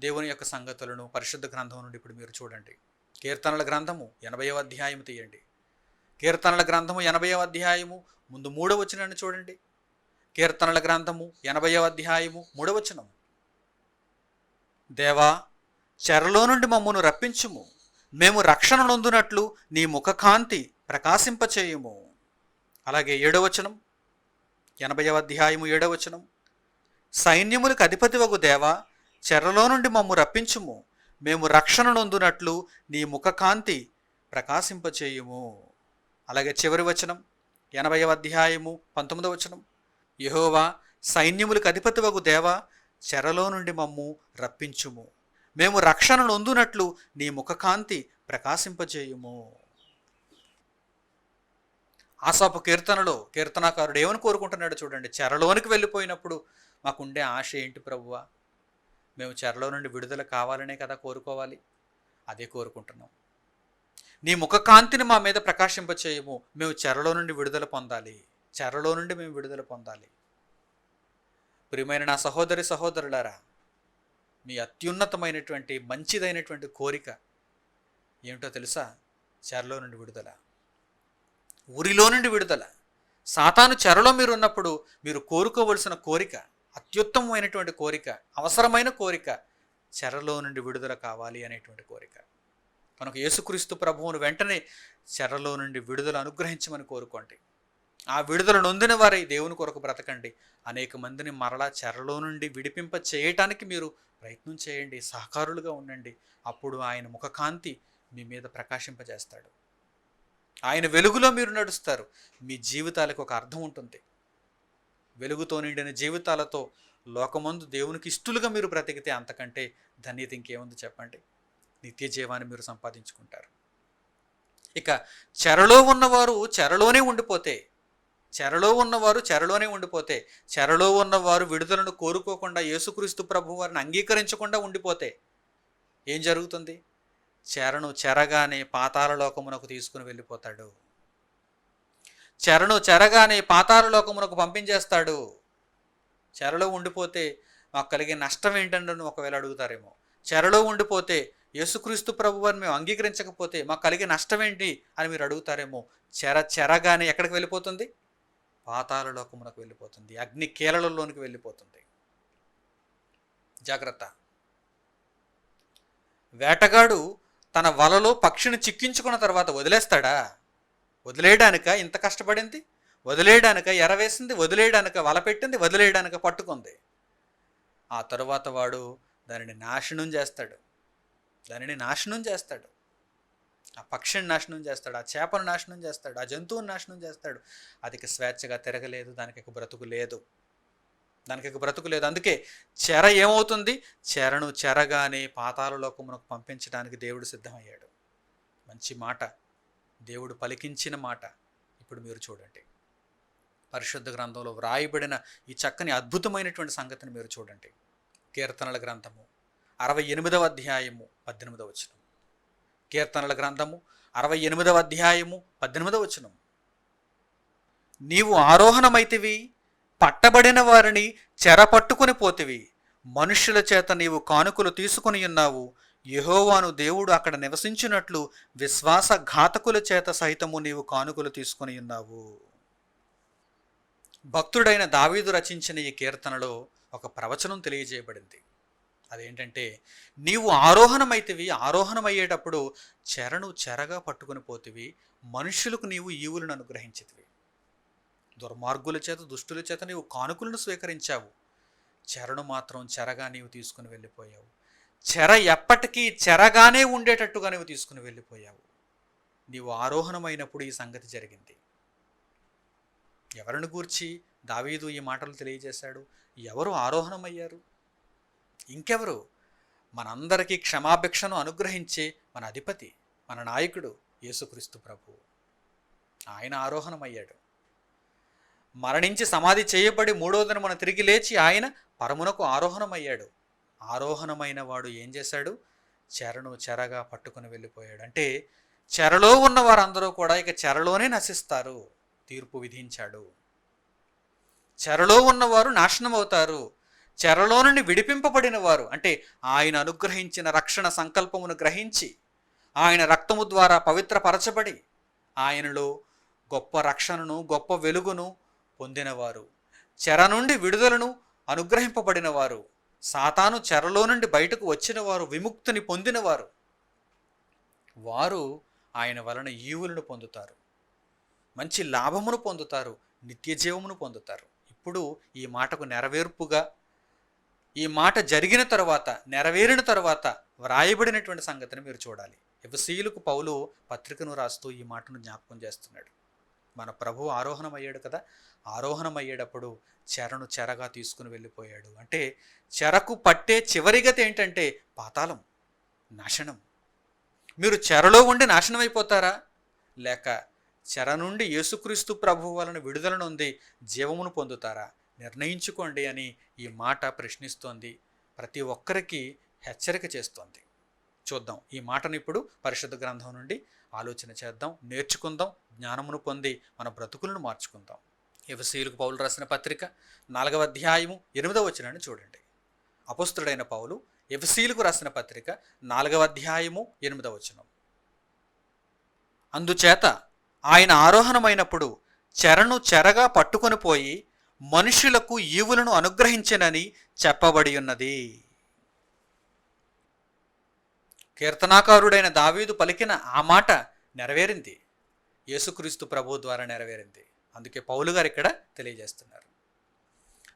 దేవుని యొక్క సంగతులను పరిశుద్ధ గ్రంథం నుండి ఇప్పుడు మీరు చూడండి. కీర్తనల గ్రంథము 80వ అధ్యాయము తీయండి. కీర్తనల గ్రంథము 80వ అధ్యాయము ముందు 3వ వచనాన్ని చూడండి. కీర్తనల గ్రంథము 80వ అధ్యాయము 3వ వచనం. దేవా, చెరలో నుండి మమ్మను రప్పించుము, మేము రక్షణ నొందునట్లు నీ ముఖకాంతి ప్రకాశింపచేయుము. అలాగే 7వ వచనం, 80వ అధ్యాయము 7వ వచనం. సైన్యములకు అధిపతివగు దేవా, చెరలో నుండి మమ్ము రప్పించుము, మేము రక్షణ నొందునట్లు నీ ముఖకాంతి ప్రకాశింపచేయుము. అలాగే చివరి వచనం, 80వ అధ్యాయము 19వ వచనం. యెహోవా, సైన్యములకు అధిపతివగు దేవా, చెరలో నుండి మమ్ము రప్పించుము, మేము రక్షణ నొందునట్లు నీ ముఖకాంతి ప్రకాశింపచేయుము. ఆసాపు కీర్తనలో కీర్తనాకారుడు ఏమని కోరుకుంటున్నాడు చూడండి. చెరలోనికి వెళ్ళిపోయినప్పుడు మాకుండే ఆశ ఏంటి ప్రభువా? మేము చెరలో నుండి విడుదల కావాలనే కదా కోరుకోవాలి. అదే కోరుకుంటున్నాం. నీ ముఖకాంతిని మా మీద ప్రకాశింపచేయము, మేము చెరలో నుండి విడుదల పొందాలి. చెరలో నుండి మేము విడుదల పొందాలి. ప్రియమైన నా సహోదరి సహోదరులారా, మీ అత్యున్నతమైనటువంటి మంచిదైనటువంటి కోరిక ఏమిటో తెలుసా? చెరలో నుండి విడుదల, ఊరిలో నుండి విడుదల. సాతాను చెరలో మీరు ఉన్నప్పుడు మీరు కోరుకోవలసిన కోరిక, అత్యుత్తమమైనటువంటి కోరిక, అవసరమైన కోరిక, చెరలో నుండి విడుదల కావాలి అనేటువంటి కోరిక. కనుక యేసుక్రీస్తు ప్రభువును వెంటనే చెరలో నుండి విడుదల అనుగ్రహించమని కోరుకోండి. ఆ విడుదల నొందిన వారై దేవుని కొరకు బ్రతకండి. అనేక మందిని మరలా చెరలో నుండి విడిపింప చేయటానికి మీరు ప్రయత్నం చేయండి, సహకారులుగా ఉండండి. అప్పుడు ఆయన ముఖకాంతి మీ మీద ప్రకాశింపజేస్తాడు. ఆయన వెలుగులో మీరు నడుస్తారు. మీ జీవితాలకు ఒక అర్థం ఉంటుంది. వెలుగుతో నిండిన జీవితాలతో లోకమందు దేవునికి ఇష్టలుగా మీరు బ్రతికితే అంతకంటే ధన్యత ఇంకేముంది చెప్పండి? నిత్య జీవాన్ని మీరు సంపాదించుకుంటారు. ఇక చెరలో ఉన్నవారు చెరలోనే ఉండిపోతే, చెరలో ఉన్నవారు విడుదలను కోరుకోకుండా యేసుక్రీస్తు ప్రభు వారిని అంగీకరించకుండా ఉండిపోతే ఏం జరుగుతుంది? చెరగానే పాతాళ లోకమునకు తీసుకుని వెళ్ళిపోతాడు. చెరగానే పాతాళ లోకమునకు పంపించేస్తాడు. చెరలో ఉండిపోతే మాకు కలిగే నష్టం ఏంటంటే ఒకవేళ అడుగుతారేమో. చెరలో ఉండిపోతే యేసుక్రీస్తు ప్రభు వారిని మేము అంగీకరించకపోతే మాకు కలిగే నష్టం ఏంటి అని మీరు అడుగుతారేమో. చెరగానే ఎక్కడికి వెళ్ళిపోతుంది? పాతాళ లోకమునకు వెళ్ళిపోతుంది, అగ్ని కీలలలోనికి వెళ్ళిపోతుంది. జాగ్రత్త. వేటగాడు తన వలలో పక్షిని చిక్కించుకున్న తర్వాత వదిలేస్తాడా? వదిలేయడానిక ఇంత కష్టపడింది? వదిలేయడానిక ఎర వేసింది? వదిలేయడానిక వల పెట్టింది? వదిలేయడానిక పట్టుకుంది? ఆ తరువాత వాడు దానిని నాశనం చేస్తాడు. ఆ పక్షిని నాశనం చేస్తాడు, ఆ చేపను నాశనం చేస్తాడు, ఆ జంతువుని నాశనం చేస్తాడు. అది స్వేచ్ఛగా తిరగలేదు, దానికి బ్రతుకు లేదు. అందుకే చెర ఏమవుతుంది? చెరగానే పాతాళ లోకమునకు పంపించడానికి దేవుడు సిద్ధమయ్యాడు. మంచి మాట, దేవుడు పలికించిన మాట. ఇప్పుడు మీరు చూడండి, పరిశుద్ధ గ్రంథంలో వ్రాయబడిన ఈ చక్కని అద్భుతమైనటువంటి సంగతిని మీరు చూడండి. కీర్తనల గ్రంథము 68వ అధ్యాయము 18వ వచనం. కీర్తనల గ్రంథము 68వ అధ్యాయము 18వ వచనం. నీవు ఆరోహణమైతివి, పట్టబడిన వారిని చెరపట్టుకుని పోతివి, మనుష్యుల చేత నీవు కానుకలు తీసుకుని ఉన్నావు, యెహోవాను దేవుడు అక్కడ నివసించినట్లు విశ్వాసఘాతకుల చేత సహితము నీవు కానుకలు తీసుకుని ఉన్నావు. భక్తుడైన దావీదు రచించిన ఈ కీర్తనలో ఒక ప్రవచనం తెలియజేయబడింది. అదేంటంటే, నీవు ఆరోహణమైతివి, ఆరోహణమయ్యేటప్పుడు చెరను చెరగా పట్టుకుని పోతివి, మనుష్యులకు నీవు ఈవులను అనుగ్రహించితివి. దుర్మార్గుల చేత దుష్టుల చేత నీవు కానుకలను స్వీకరించావు, చెరను మాత్రం చెరగా నీవు తీసుకుని వెళ్ళిపోయావు. చెర ఎప్పటికీ చెరగానే ఉండేటట్టుగా నీవు తీసుకుని వెళ్ళిపోయావు. నీవు ఆరోహణమైనప్పుడు ఈ సంగతి జరిగింది. ఎవరిని గూర్చి దావీదు ఈ మాటలు తెలియజేశాడు? ఎవరు ఆరోహణమయ్యారు? ఇంకెవరు? మనందరికీ క్షమాభిక్షను అనుగ్రహించే మన అధిపతి, మన నాయకుడు యేసుక్రీస్తు ప్రభు. ఆయన ఆరోహణమయ్యాడు. మరణించి సమాధి చేయబడి 3వ దినమున తిరిగి లేచి ఆయన పరమునకు ఆరోహణమయ్యాడు. ఆరోహణమైన వాడు ఏం చేశాడు? చెరను చెరగా పట్టుకుని వెళ్ళిపోయాడు. అంటే చెరలో ఉన్న వారందరూ కూడా ఇక చెరలోనే నశిస్తారు, తీర్పు విధించాడు. చెరలో ఉన్నవారు నాశనం అవుతారు. చెరలో నుండి విడిపింపబడిన వారు, అంటే ఆయన అనుగ్రహించిన రక్షణ సంకల్పమును గ్రహించి ఆయన రక్తము ద్వారా పవిత్రపరచబడి ఆయనలో గొప్ప రక్షణను గొప్ప వెలుగును పొందినవారు, చెర నుండి విడుదలను అనుగ్రహింపబడిన వారు, సాతాను చెరలో నుండి బయటకు వచ్చిన వారు, విముక్తిని పొందినవారు, వారు ఆయన వలన ఈవులను పొందుతారు, మంచి లాభమును పొందుతారు, నిత్య జీవమును పొందుతారు. ఇప్పుడు ఈ మాటకు నెరవేర్పుగా, ఈ మాట జరిగిన తరువాత, నెరవేరిన తరువాత వ్రాయబడినటువంటి సంగతిని మీరు చూడాలి. ఎఫెసీయులకు పౌలు పత్రికను రాస్తూ ఈ మాటను జ్ఞాపకం చేస్తున్నాడు. మన ప్రభు ఆరోహణం అయ్యాడు కదా, ఆరోహణం అయ్యేటప్పుడు చెరను చెరగా తీసుకుని వెళ్ళిపోయాడు. అంటే చెరకు పట్టే చివరి గతి ఏంటంటే పాతాళం, నాశనం. మీరు చెరలో ఉండి నాశనం అయిపోతారా, లేక చెర నుండి యేసుక్రీస్తు ప్రభు వలన విడుదల నొంది జీవమును పొందుతారా? నిర్ణయించుకోండి అని ఈ మాట ప్రశ్నిస్తోంది, ప్రతి ఒక్కరికి హెచ్చరిక చేస్తోంది. చూద్దాం, ఈ మాటను ఇప్పుడు పరిశుద్ధ గ్రంథం నుండి ఆలోచన చేద్దాం, నేర్చుకుందాం, జ్ఞానమును పొంది మన బ్రతుకులను మార్చుకుందాం. ఎఫెసీయులకు పౌలు రాసిన పత్రిక 4వ అధ్యాయము 8వ వచనాన్ని చూడండి. అపొస్తలుడైన పౌలు ఎఫెసీయులకు రాసిన పత్రిక 4వ అధ్యాయము 8వ వచనం. అందుచేత ఆయన ఆరోహణమైనప్పుడు చెరను చెరగా పట్టుకొని పోయి మనుషులకు ఈవులను అనుగ్రహించెనని చెప్పబడి ఉన్నది. కీర్తనాకారుడైన దావీదు పలికిన ఆ మాట నెరవేరింది, యేసుక్రీస్తు ప్రభు ద్వారా నెరవేరింది. అందుకే పౌలు గారు ఇక్కడ తెలియజేస్తున్నారు,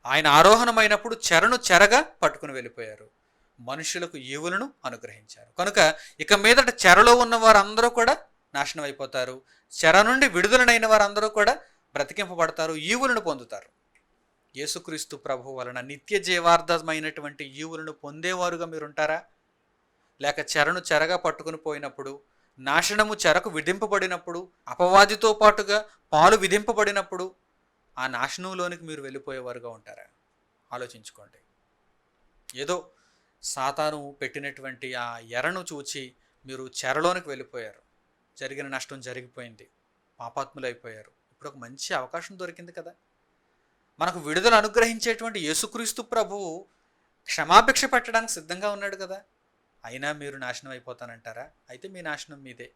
ఆయన ఆరోహణమైనప్పుడు చెరను చెరగా పట్టుకుని వెళ్ళిపోయారు, మనుషులకు ఈవులను అనుగ్రహించారు. కనుక ఇక మీదట చెరలో ఉన్న వారందరూ కూడా నాశనం అయిపోతారు, చెర నుండి విడుదలనైన వారందరూ కూడా బ్రతికింపబడతారు, ఈవులను పొందుతారు. యేసుక్రీస్తు ప్రభు వలన నిత్య జీవార్థమైనటువంటి ఈవులను పొందేవారుగా మీరుంటారా? లేక చెరను చెరగా పట్టుకుని పోయినప్పుడు, నాశనము చెరకు విధింపబడినప్పుడు, అపవాదితో పాటుగా పాలు విధింపబడినప్పుడు ఆ నాశనంలోనికి మీరు వెళ్ళిపోయేవారుగా ఉంటారా? ఆలోచించుకోండి. ఏదో సాతాను పెట్టినటువంటి ఆ ఎరను చూచి మీరు చెరలోనికి వెళ్ళిపోయారు, జరిగిన నష్టం జరిగిపోయింది, పాపాత్ములు అయిపోయారు. ఇప్పుడు ఒక మంచి అవకాశం దొరికింది కదా, మనకు విడుదల అనుగ్రహించేటువంటి యేసుక్రీస్తు ప్రభువు క్షమాభిక్ష పెట్టడానికి సిద్ధంగా ఉన్నాడు కదా. అయినా మీరు నాశనం అయిపోతానంటారా? అయితే మీ నాశనం మీదే.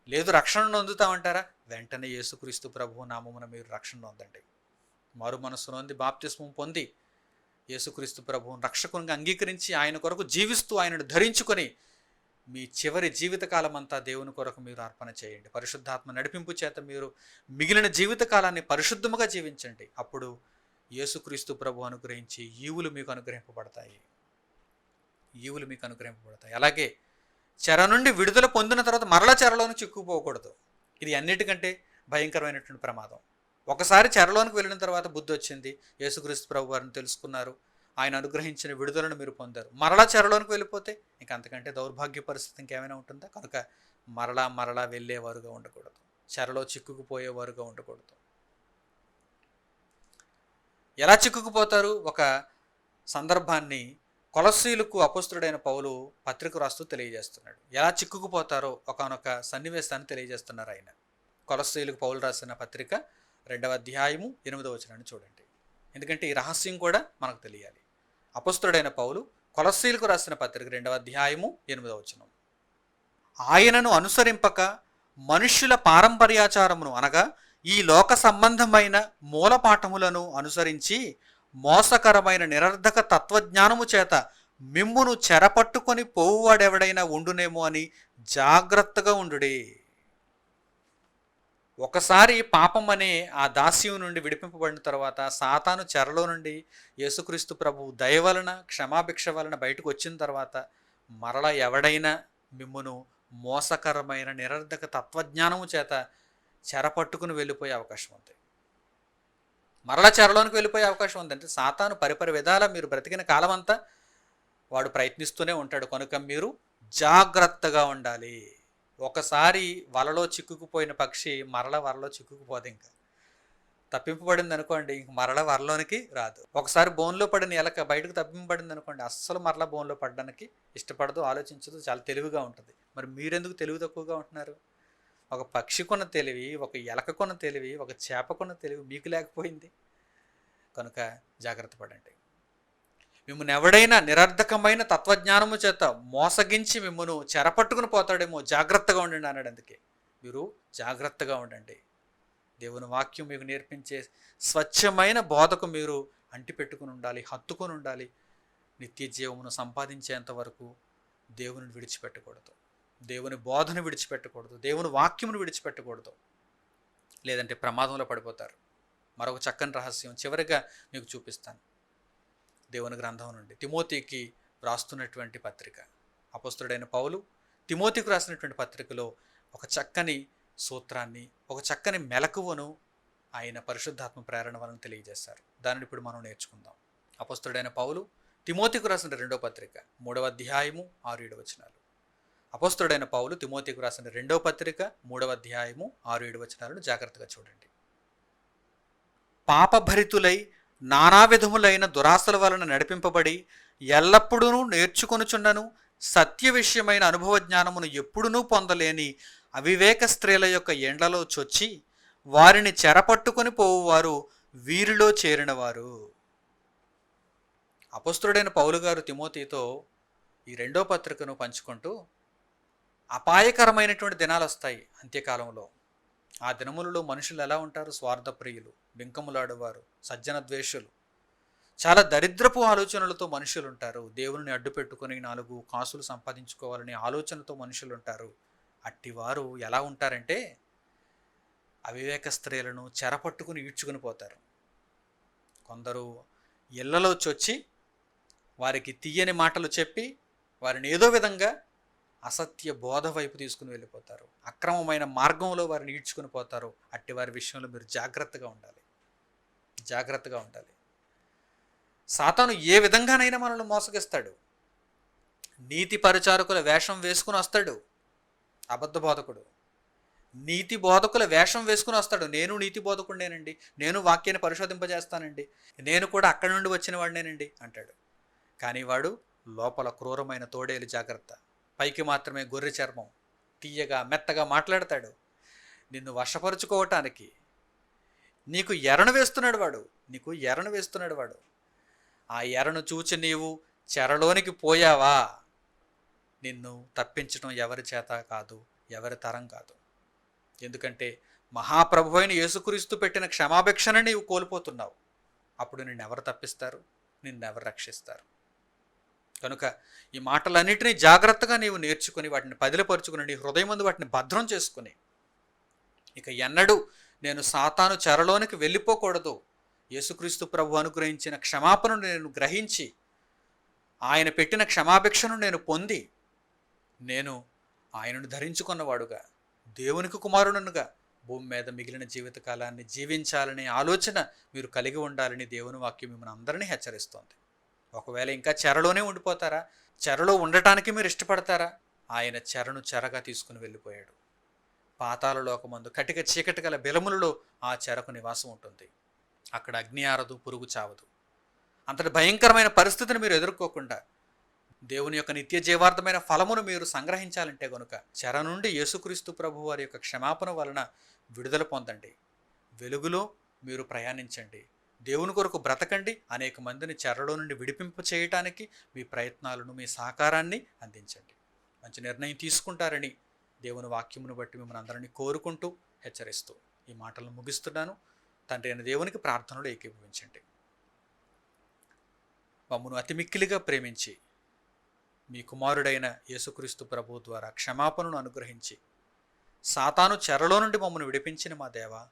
లేదు రక్షణ నొందుతామంటారా? వెంటనే యేసుక్రీస్తు ప్రభువు నామమున మీరు రక్షణ నొందండి. మారు మనస్సు నొంది బాప్తిస్మం పొంది యేసుక్రీస్తు ప్రభువును రక్షకునిగా అంగీకరించి ఆయన కొరకు జీవిస్తూ ఆయనను ధరించుకొని మీ చివరి జీవితకాలం అంతా దేవుని కొరకు మీరు అర్పణ చేయండి. పరిశుద్ధాత్మ నడిపింపు చేత మీరు మిగిలిన జీవితకాలాన్ని పరిశుద్ధముగా జీవించండి. అప్పుడు యేసుక్రీస్తు ప్రభు అనుగ్రహించి ఈవులు మీకు అనుగ్రహింపబడతాయి, ఈవులు మీకు అనుగ్రహింపబడతాయి. అలాగే చెర నుండి విడుదల పొందిన తర్వాత మరలా చెరలోని చిక్కుపోకూడదు. ఇది అన్నిటికంటే భయంకరమైనటువంటి ప్రమాదం. ఒకసారి చెరలోనికి వెళ్ళిన తర్వాత బుద్ధి వచ్చింది, యేసుక్రీస్తు ప్రభు వారిని తెలుసుకున్నారు, ఆయన అనుగ్రహించిన విడుదలను మీరు పొందారు, మరలా చెరలోనికి వెళ్ళిపోతే ఇంక అంతకంటే దౌర్భాగ్య పరిస్థితి ఇంకేమైనా ఉంటుందా? కనుక మరలా మరలా వెళ్ళేవారుగా ఉండకూడదు, చెరలో చిక్కుకుపోయేవారుగా ఉండకూడదు. ఎలా చిక్కుకుపోతారు? ఒక సందర్భాన్ని కొలస్సీలకు అపోస్తలుడైన పౌలు పత్రిక రాస్తూ తెలియజేస్తున్నాడు. ఎలా చిక్కుకుపోతారో ఒకానొక సన్నివేశాన్ని తెలియజేస్తున్నారు ఆయన. కొలస్సీలకు పౌలు రాసిన పత్రిక 2వ అధ్యాయము 8వ వచనాన్ని చూడండి. ఎందుకంటే ఈ రహస్యం కూడా మనకు తెలియాలి. అపోస్తలుడైన పౌలు కొలస్సీలకు రాసిన పత్రిక 2వ అధ్యాయము 8వ వచనం. ఆయనను అనుసరింపక మనుష్యుల పారంపర్యాచారమును అనగా ఈ లోక సంబంధమైన మూలపాఠములను అనుసరించి మోసకరమైన నిరర్ధక తత్వజ్ఞానము చేత మిమ్మును చెరపట్టుకొని పోవువాడెవడైనా ఉండునేమో అని జాగ్రత్తగా ఉండుడి. ఒకసారి పాపం అనే ఆ దాస్యం నుండి విడిపింపబడిన తర్వాత సాతాను చెరలో నుండి యేసుక్రీస్తు ప్రభు దయ వలన క్షమాభిక్ష వలన బయటకు వచ్చిన తర్వాత మరలా ఎవడైనా మిమ్మును మోసకరమైన నిరర్ధక తత్వజ్ఞానము చేత చెరపట్టుకుని వెళ్ళిపోయే అవకాశం ఉంది. మరలా చెరలోనికి వెళ్ళిపోయే అవకాశం ఉంది. అంటే సాతాను పరిపరి విధాల మీరు బ్రతికిన కాలం అంతా వాడు ప్రయత్నిస్తూనే ఉంటాడు. కనుక మీరు జాగ్రత్తగా ఉండాలి. ఒకసారి వలలో చిక్కుకుపోయిన పక్షి మరల వలలో చిక్కుకుపోదు. ఇంకా తప్పింపబడింది అనుకోండి, ఇంక మరల వరలోనికి రాదు. ఒకసారి బోన్లో పడిన ఎలక బయటకు తప్పింపబడింది అనుకోండి, అస్సలు మరలా బోన్లో పడడానికి ఇష్టపడదు, ఆలోచించదు, చాలా తెలివిగా ఉంటుంది. మరి మీరెందుకు తెలివి తక్కువగా ఉంటున్నారు? ఒక పక్షి కొన్న తెలివి, ఒక ఎలక కొన్న తెలివి, ఒక చేప కొన్న తెలివి మీకు లేకపోయింది. కనుక జాగ్రత్త పడండి. మిమ్మల్ని ఎవడైనా నిరర్ధకమైన తత్వజ్ఞానము చేత మోసగించి మిమ్మల్ని చెరపట్టుకుని పోతాడేమో, జాగ్రత్తగా ఉండండి అన్నాడు. అందుకే మీరు జాగ్రత్తగా ఉండండి. దేవుని వాక్యం మీకు నేర్పించే స్వచ్ఛమైన బోధకు మీరు అంటిపెట్టుకుని ఉండాలి, హత్తుకొని ఉండాలి. నిత్య జీవమును సంపాదించేంత వరకు దేవుని విడిచిపెట్టకూడదు, దేవుని బోధను విడిచిపెట్టకూడదు, దేవుని వాక్యమును విడిచిపెట్టకూడదు. లేదంటే ప్రమాదంలో పడిపోతారు. మరొక చక్కని రహస్యం చివరిగా మీకు చూపిస్తాను. దేవుని గ్రంథం నుండి తిమోతికి రాస్తున్నటువంటి పత్రిక. అపోస్తలుడైన పౌలు తిమోతికి రాసినటువంటి పత్రికలో ఒక చక్కని సూత్రాన్ని, ఒక చక్కని మెలకువను ఆయన పరిశుద్ధాత్మ ప్రేరణ వలన తెలియజేశారు. దానిని ఇప్పుడు మనం నేర్చుకుందాం. అపోస్తలుడైన పౌలు తిమోతికి రాసిన 2వ పత్రిక 3వ అధ్యాయము 6-7 వచనాలు. అపోస్తలుడైన పౌలు తిమోతికి రాసిన 2వ పత్రిక 3వ అధ్యాయము 6-7 వచనాలను జాగ్రత్తగా చూడండి. పాపభరితులై నానా విధములైన దురాశల వలన నడిపింపబడి ఎల్లప్పుడూ నేర్చుకొనుచున్నను సత్య విషయమైన అనుభవ జ్ఞానమును ఎప్పుడునూ పొందలేని అవివేక స్త్రీల యొక్క ఎండ్లలో చొచ్చి వారిని చెరపట్టుకొని పోవువారు వీరిలో చేరినవారు. అపోస్తలుడైన పౌలు గారు తిమోతితో ఈ 2వ పత్రికను పంచుకుంటూ అపాయకరమైనటువంటి దినాలు వస్తాయి అంత్యకాలంలో. ఆ దినములలో మనుషులు ఎలా ఉంటారు? స్వార్థప్రియులు, బింకములాడువారు, సజ్జన ద్వేషులు, చాలా దరిద్రపు ఆలోచనలతో మనుషులు ఉంటారు. దేవుని అడ్డు పెట్టుకుని 4 కాసులు సంపాదించుకోవాలనే ఆలోచనతో మనుషులు ఉంటారు. అట్టివారు ఎలా ఉంటారంటే అవివేక స్త్రీలను చెరపట్టుకుని ఈడ్చుకుని పోతారు. కొందరు ఇళ్లలో చొచ్చి వారికి తీయని మాటలు చెప్పి వారిని ఏదో విధంగా అసత్య బోధ వైపు తీసుకుని వెళ్ళిపోతారు. అక్రమమైన మార్గంలో వారిని ఈడ్చుకుని పోతారు. అట్టి వారి విషయంలో మీరు జాగ్రత్తగా ఉండాలి, జాగ్రత్తగా ఉండాలి. సాతాను ఏ విధంగానైనా మనల్ని మోసగిస్తాడు. నీతి పరిచారకుల వేషం వేసుకుని వస్తాడు అబద్ధ బోధకుడు. నీతి బోధకుల వేషం వేసుకుని వస్తాడు. నేను నీతి బోధకుడినేనండి, నేను వాక్యాన్ని పరిశోధింపజేస్తానండి, నేను కూడా అక్కడి నుండి వచ్చిన వాడినేనండి అంటాడు. కానీ వాడు లోపల క్రూరమైన తోడేలు. జాగ్రత్త. పైకి మాత్రమే గొర్రె చర్మం, తీయగా మెత్తగా మాట్లాడతాడు. నిన్ను వశపరుచుకోవటానికి నీకు ఎరను వేస్తున్నాడు వాడు, నీకు ఎరను వేస్తున్నాడు వాడు. ఆ ఎరను చూచి నీవు చెరలోనికి పోయావా, నిన్ను తప్పించడం ఎవరి చేత కాదు, ఎవరి తరం కాదు. ఎందుకంటే మహాప్రభు అయిన యేసుక్రీస్తు పెట్టిన క్షమాభిక్షను నీవు కోల్పోతున్నావు. అప్పుడు నిన్నెవరు తప్పిస్తారు, నిన్నెవరు రక్షిస్తారు? కనుక ఈ మాటలన్నిటినీ జాగ్రత్తగా నీవు నేర్చుకుని వాటిని పదిలపరుచుకుని నీ హృదయం ముందు వాటిని భద్రం చేసుకుని ఇక ఎన్నడూ నేను సాతాను చెరలోనికి వెళ్ళిపోకూడదు. యేసుక్రీస్తు ప్రభు అనుగ్రహించిన క్షమాపణను నేను గ్రహించి ఆయన పెట్టిన క్షమాభిక్షను నేను పొంది నేను ఆయనను ధరించుకున్నవాడుగా, దేవునికి కుమారుడునుగా భూమి మీద మిగిలిన జీవితకాలాన్ని జీవించాలనే ఆలోచన మీరు కలిగి ఉండాలని దేవుని వాక్యం మిమ్మల్ని అందరినీ హెచ్చరిస్తోంది. ఒకవేళ ఇంకా చెరలోనే ఉండిపోతారా? చెరలో ఉండటానికి మీరు ఇష్టపడతారా? ఆయన చెరను చెరగా తీసుకుని వెళ్ళిపోయాడు. పాతాళ లోకమందు కటిక చీకటి గల బిలములలో ఆ చెరకు నివాసం ఉంటుంది. అక్కడ అగ్ని ఆరదు, పురుగు చావదు. అంతటి భయంకరమైన పరిస్థితిని మీరు ఎదుర్కోకుండా దేవుని యొక్క నిత్య జీవార్థమైన ఫలమును మీరు సంగ్రహించాలంటే గనుక చెర నుండి యేసుక్రీస్తు ప్రభు వారి యొక్క క్షమాపణ వలన విడుదల పొందండి. వెలుగులో మీరు ప్రయాణించండి. దేవుని కొరకు బ్రతకండి. అనేక మందిని చెరలో నుండి విడిపింప చేయటానికి మీ ప్రయత్నాలను, మీ సహకారాన్ని అందించండి. మంచి నిర్ణయం తీసుకుంటారని దేవుని వాక్యమును బట్టి మిమ్మల్ని అందరినీ కోరుకుంటూ హెచ్చరిస్తూ ఈ మాటలను ముగిస్తున్నాను. తండ్రి అయిన దేవునికి ప్రార్థనలు ఏకీభవించండి. మమ్మను అతి మిక్కిలిగా ప్రేమించి మీ కుమారుడైన యేసుక్రీస్తు ప్రభువు ద్వారా క్షమాపణను అనుగ్రహించి సాతాను చెరలో నుండి మమ్మల్ని విడిపించిన మా దేవా,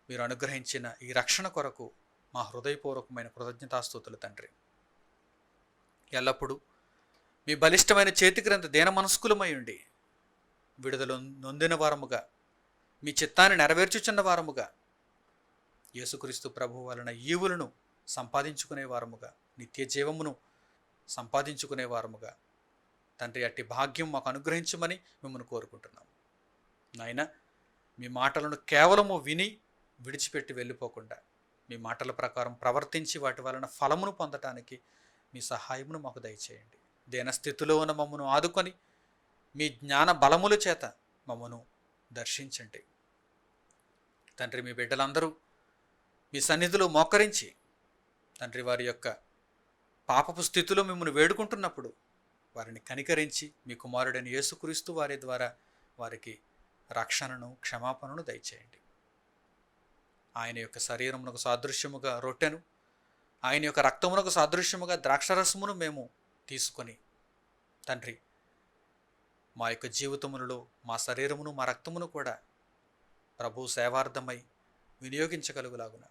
మీరు అనుగ్రహించిన ఈ రక్షణ కొరకు మా హృదయపూర్వకమైన కృతజ్ఞతాస్తుతులు తండ్రి. ఎల్లప్పుడూ మీ బలిష్టమైన చేతి క్రింద దీన మనస్కులమై ఉండి విడుదల నొందిన వారముగా, మీ చిత్తాన్ని నెరవేర్చుచున్న వారముగా, యేసుక్రీస్తు ప్రభు వలన ఈవులను సంపాదించుకునే వారముగా, నిత్య జీవమును సంపాదించుకునే వారముగా తండ్రి అట్టి భాగ్యం మాకు అనుగ్రహించమని మిమ్మల్ని కోరుకుంటున్నాము. నాయన, మీ మాటలను కేవలము విని విడిచిపెట్టి వెళ్ళిపోకుండా మీ మాటల ప్రకారం ప్రవర్తించి వాటి వలన ఫలమును పొందటానికి మీ సహాయమును మాకు దయచేయండి. దీనస్థితిలో ఉన్న మమ్మను ఆదుకొని మీ జ్ఞాన బలముల చేత మమ్మను దర్శించండి. తండ్రి, మీ బిడ్డలందరూ మీ సన్నిధిలో మోకరించి తండ్రి వారి యొక్క పాపపు స్థితిలో మిమ్మల్ని వేడుకుంటున్నప్పుడు వారిని కనికరించి మీ కుమారుడైన యేసుక్రీస్తు వారి ద్వారా వారికి రక్షణను, క్షమాపణను దయచేయండి. ఆయన యొక్క శరీరమునకు సాదృశ్యముగా రొట్టెను, ఆయన యొక్క రక్తమునకు సాదృశ్యముగా ద్రాక్షరసమును మేము తీసుకొని తండ్రి మా యొక్క జీవితములలో మా శరీరమును, మా రక్తమును కూడా ప్రభు సేవార్థమై వినియోగించగలుగులాగున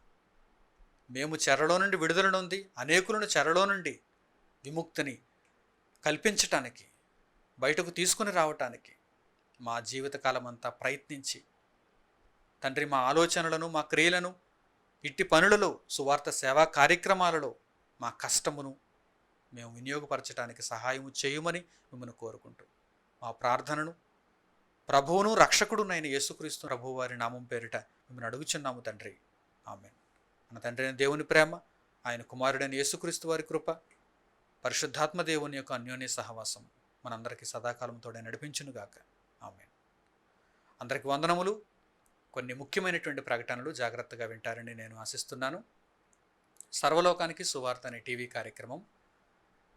మేము చెరలో నుండి విడుదల నొంది అనేకులను చెరలో నుండి విముక్తిని కల్పించటానికి, బయటకు తీసుకుని రావటానికి మా జీవితకాలం అంతా ప్రయత్నించి తండ్రి మా ఆలోచనలను, మా క్రియలను, ఇట్టి పనులలో, సువార్త సేవా కార్యక్రమాలలో మా కష్టమును మేము వినియోగపరచడానికి సహాయము చేయమని మిమ్మల్ని కోరుకుంటూ మా ప్రార్థనను ప్రభువును రక్షకుడునైన యేసుక్రీస్తు ప్రభువు వారి నామం పేరిట మిమ్మల్ని అడుగుచున్నాము తండ్రి. ఆమేన్. మన తండ్రి అయిన దేవుని ప్రేమ, ఆయన కుమారుడైన యేసుక్రీస్తు వారి కృప, పరిశుద్ధాత్మ దేవుని యొక్క అన్యోన్య సహవాసం మనందరికీ సదాకాలం తోడే నడిపించునుగాక. ఆమేన్. అందరికి వందనములు. కొన్ని ముఖ్యమైనటువంటి ప్రకటనలు జాగ్రత్తగా వింటారని నేను ఆశిస్తున్నాను. సర్వలోకానికి సువార్త అనే టీవీ కార్యక్రమం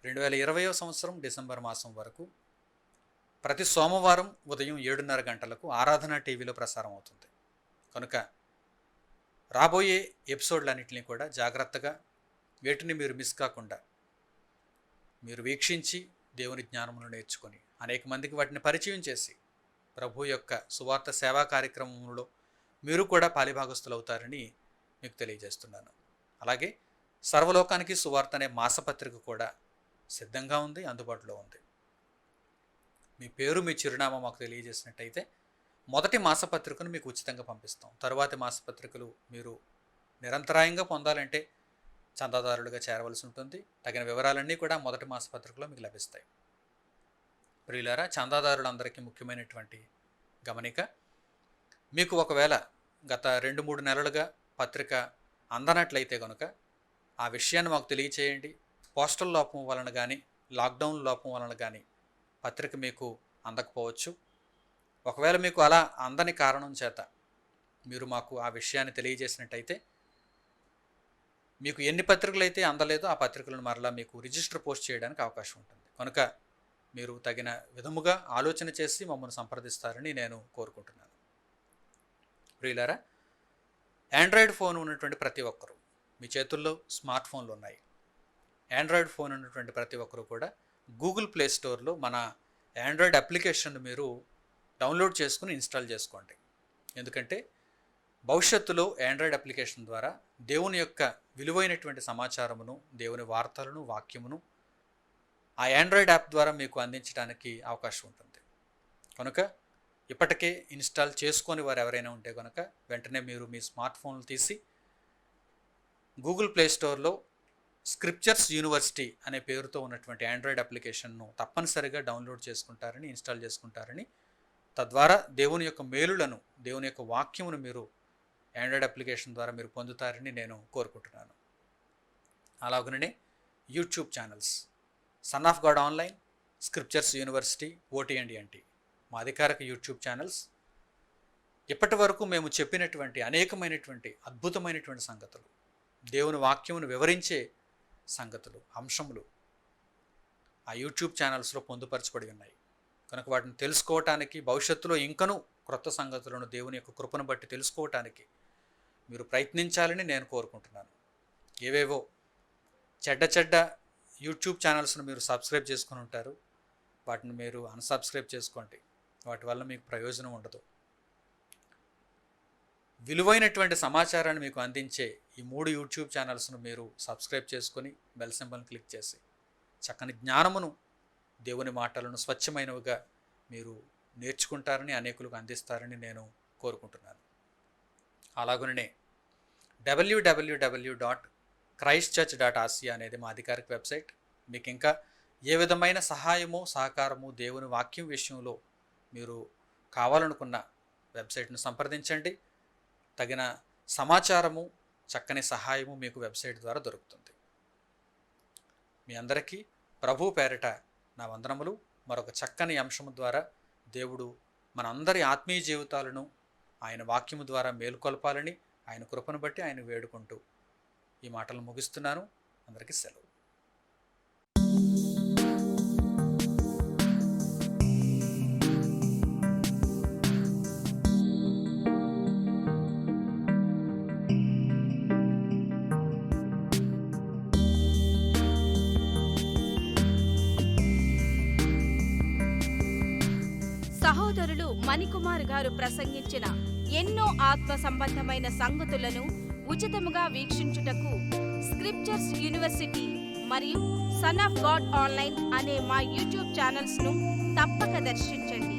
2020వ సంవత్సరం డిసెంబర్ మాసం వరకు ప్రతి సోమవారం ఉదయం 7:30 గంటలకు ఆరాధన టీవీలో ప్రసారం అవుతుంది. కనుక రాబోయే ఎపిసోడ్లన్నింటినీ కూడా జాగ్రత్తగా, వేటిని మీరు మిస్ కాకుండా మీరు వీక్షించి దేవుని జ్ఞానమును నేర్చుకొని అనేక మందికి వాటిని పరిచయం చేసి ప్రభు యొక్క సువార్త సేవా కార్యక్రమంలో మీరు కూడా పాలిభాగస్తులు అవుతారని మీకు తెలియజేస్తున్నాను. అలాగే సర్వలోకానికి సువార్త అనే మాసపత్రిక కూడా సిద్ధంగా ఉంది, అందుబాటులో ఉంది. మీ పేరు, మీ చిరునామా మాకు తెలియజేసినట్టయితే మొదటి మాసపత్రికను మీకు ఉచితంగా పంపిస్తాం. తరువాతి మాసపత్రికలు మీరు నిరంతరాయంగా పొందాలంటే చందాదారులుగా చేరవలసి ఉంటుంది. తగిన వివరాలన్నీ కూడా మొదటి మాసపత్రికలో మీకు లభిస్తాయి. ప్రియులారా, చందాదారులందరికీ ముఖ్యమైనటువంటి గమనిక, మీకు ఒకవేళ గత 2-3 నెలలుగా పత్రిక అందనట్లయితే కనుక ఆ విషయాన్ని మాకు తెలియచేయండి. పోస్టల్ లోపం వలన కానీ, లాక్డౌన్ లోపం వలన కానీ పత్రిక మీకు అందకపోవచ్చు. ఒకవేళ మీకు అలా అందని కారణం చేత మీరు మాకు ఆ విషయాన్ని తెలియజేసినట్టయితే మీకు ఎన్ని పత్రికలు అయితే అందలేదో ఆ పత్రికలను మరలా మీకు రిజిస్టర్ పోస్ట్ చేయడానికి అవకాశం ఉంటుంది. కనుక మీరు తగిన విధముగా ఆలోచన చేసి మమ్మల్ని సంప్రదిస్తారని నేను కోరుకుంటున్నాను. ప్రియులారా, ఆండ్రాయిడ్ ఫోన్ ఉన్నటువంటి ప్రతి ఒక్కరూ, మీ చేతుల్లో స్మార్ట్ ఫోన్లు ఉన్నాయి. ఆండ్రాయిడ్ ఫోన్ ఉన్నటువంటి ప్రతి ఒక్కరూ కూడా గూగుల్ ప్లే స్టోర్లో మన ఆండ్రాయిడ్ అప్లికేషన్ మీరు డౌన్లోడ్ చేసుకుని ఇన్స్టాల్ చేసుకోండి. ఎందుకంటే భవిష్యత్తులో ఆండ్రాయిడ్ అప్లికేషన్ ద్వారా దేవుని యొక్క విలువైనటువంటి సమాచారమును, దేవుని వార్తలను, వాక్యమును ఆ ఆండ్రాయిడ్ యాప్ ద్వారా మీకు అందించడానికి అవకాశం ఉంటుంది. కనుక ఇప్పటికే ఇన్స్టాల్ చేసుకొని వారు ఎవరైనా ఉంటే కనుక వెంటనే మీరు మీ స్మార్ట్ ఫోన్లు తీసి గూగుల్ ప్లే స్టోర్లో స్క్రిప్చర్స్ యూనివర్సిటీ అనే పేరుతో ఉన్నటువంటి ఆండ్రాయిడ్ అప్లికేషన్ను తప్పనిసరిగా డౌన్లోడ్ చేసుకుంటారని, ఇన్స్టాల్ చేసుకుంటారని, తద్వారా దేవుని యొక్క మేలులను, దేవుని యొక్క వాక్యమును మీరు ఆండ్రాయిడ్ అప్లికేషన్ ద్వారా మీరు పొందుతారని నేను కోరుకుంటున్నాను. అలాగనే YouTube channels son of God online, scriptures university, OT&NT మా అధికారిక యూట్యూబ్ ఛానల్స్. ఇప్పటి వరకు మేము చెప్పినటువంటి అనేకమైనటువంటి అద్భుతమైనటువంటి సంగతులు, దేవుని వాక్యమును వివరించే సంగతులు, అంశములు ఆ యూట్యూబ్ ఛానల్స్లో పొందుపరచబడి ఉన్నాయి. కనుక వాటిని తెలుసుకోవటానికి, భవిష్యత్తులో ఇంకనూ క్రొత్త సంగతులను దేవుని యొక్క కృపను బట్టి తెలుసుకోవటానికి మీరు ప్రయత్నించాలని నేను కోరుకుంటున్నాను. ఏవేవో చెడ్డ యూట్యూబ్ ఛానల్స్ను మీరు సబ్స్క్రైబ్ చేసుకుని ఉంటారు. వాటిని మీరు అన్సబ్స్క్రైబ్ చేసుకోండి. వాటి వల్ల మీకు ప్రయోజనం ఉండదు. విలువైనటువంటి సమాచారాన్ని మీకు అందించే ఈ 3 యూట్యూబ్ ఛానల్స్ను మీరు సబ్స్క్రైబ్ చేసుకొని బెల్ సింబల్ని క్లిక్ చేసి చక్కని జ్ఞానమును, దేవుని మాటలను స్వచ్ఛమైనవిగా మీరు నేర్చుకుంటారని, అనేకులకు అందిస్తారని నేను కోరుకుంటున్నాను. అలాగనే www.christchurch.asia అనేది మా అధికారిక వెబ్సైట్. మీకు ఇంకా ఏ విధమైన సహాయము, సహకారము దేవుని వాక్యం విషయంలో మీరు కావాలనుకున్న వెబ్సైట్ను సంప్రదించండి. తగిన సమాచారము, చక్కని సహాయము మీకు వెబ్సైట్ ద్వారా దొరుకుతుంది. మీ అందరికీ ప్రభు పేరిట నా వందనములు. మరొక చక్కని అంశము ద్వారా దేవుడు మనందరి ఆత్మీయ జీవితాలను ఆయన వాక్యము ద్వారా మేలుకొల్పాలని ఆయన కృపను బట్టి ఆయన వేడుకుంటూ ఈ మాటలు ముగిస్తున్నాను. అందరికీ సెలవు. సహోదరులు మణికుమార్ గారు ప్రసంగించిన ఎన్నో ఆత్మ సంబంధమైన సంగతులను ఉచితముగా వీక్షించుటకు స్క్రిప్చర్స్ యూనివర్సిటీ మరియు సన్ ఆఫ్ గాడ్ ఆన్లైన్ అనే మా యూట్యూబ్ ఛానల్స్ను తప్పక దర్శించండి.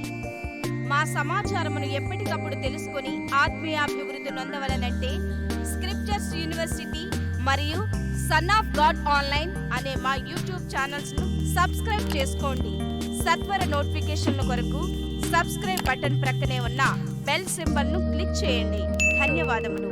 మా సమాచారమును ఎప్పటికప్పుడు తెలుసుకొని ఆత్మీయాభివృద్ధి నొందవలనంటే స్క్రిప్చర్స్ యూనివర్సిటీ మరియు సన్ ఆఫ్ గాడ్ ఆన్లైన్ అనే మా యూట్యూబ్ ఛానల్స్ను సబ్స్క్రైబ్ చేసుకోండి. సత్వర నోటిఫికేషన్ల కొరకు సబ్స్క్రైబ్ బటన్ ప్రక్కనే ఉన్న బెల్ సింబల్ను క్లిక్ చేయండి. ధన్యవాదములు.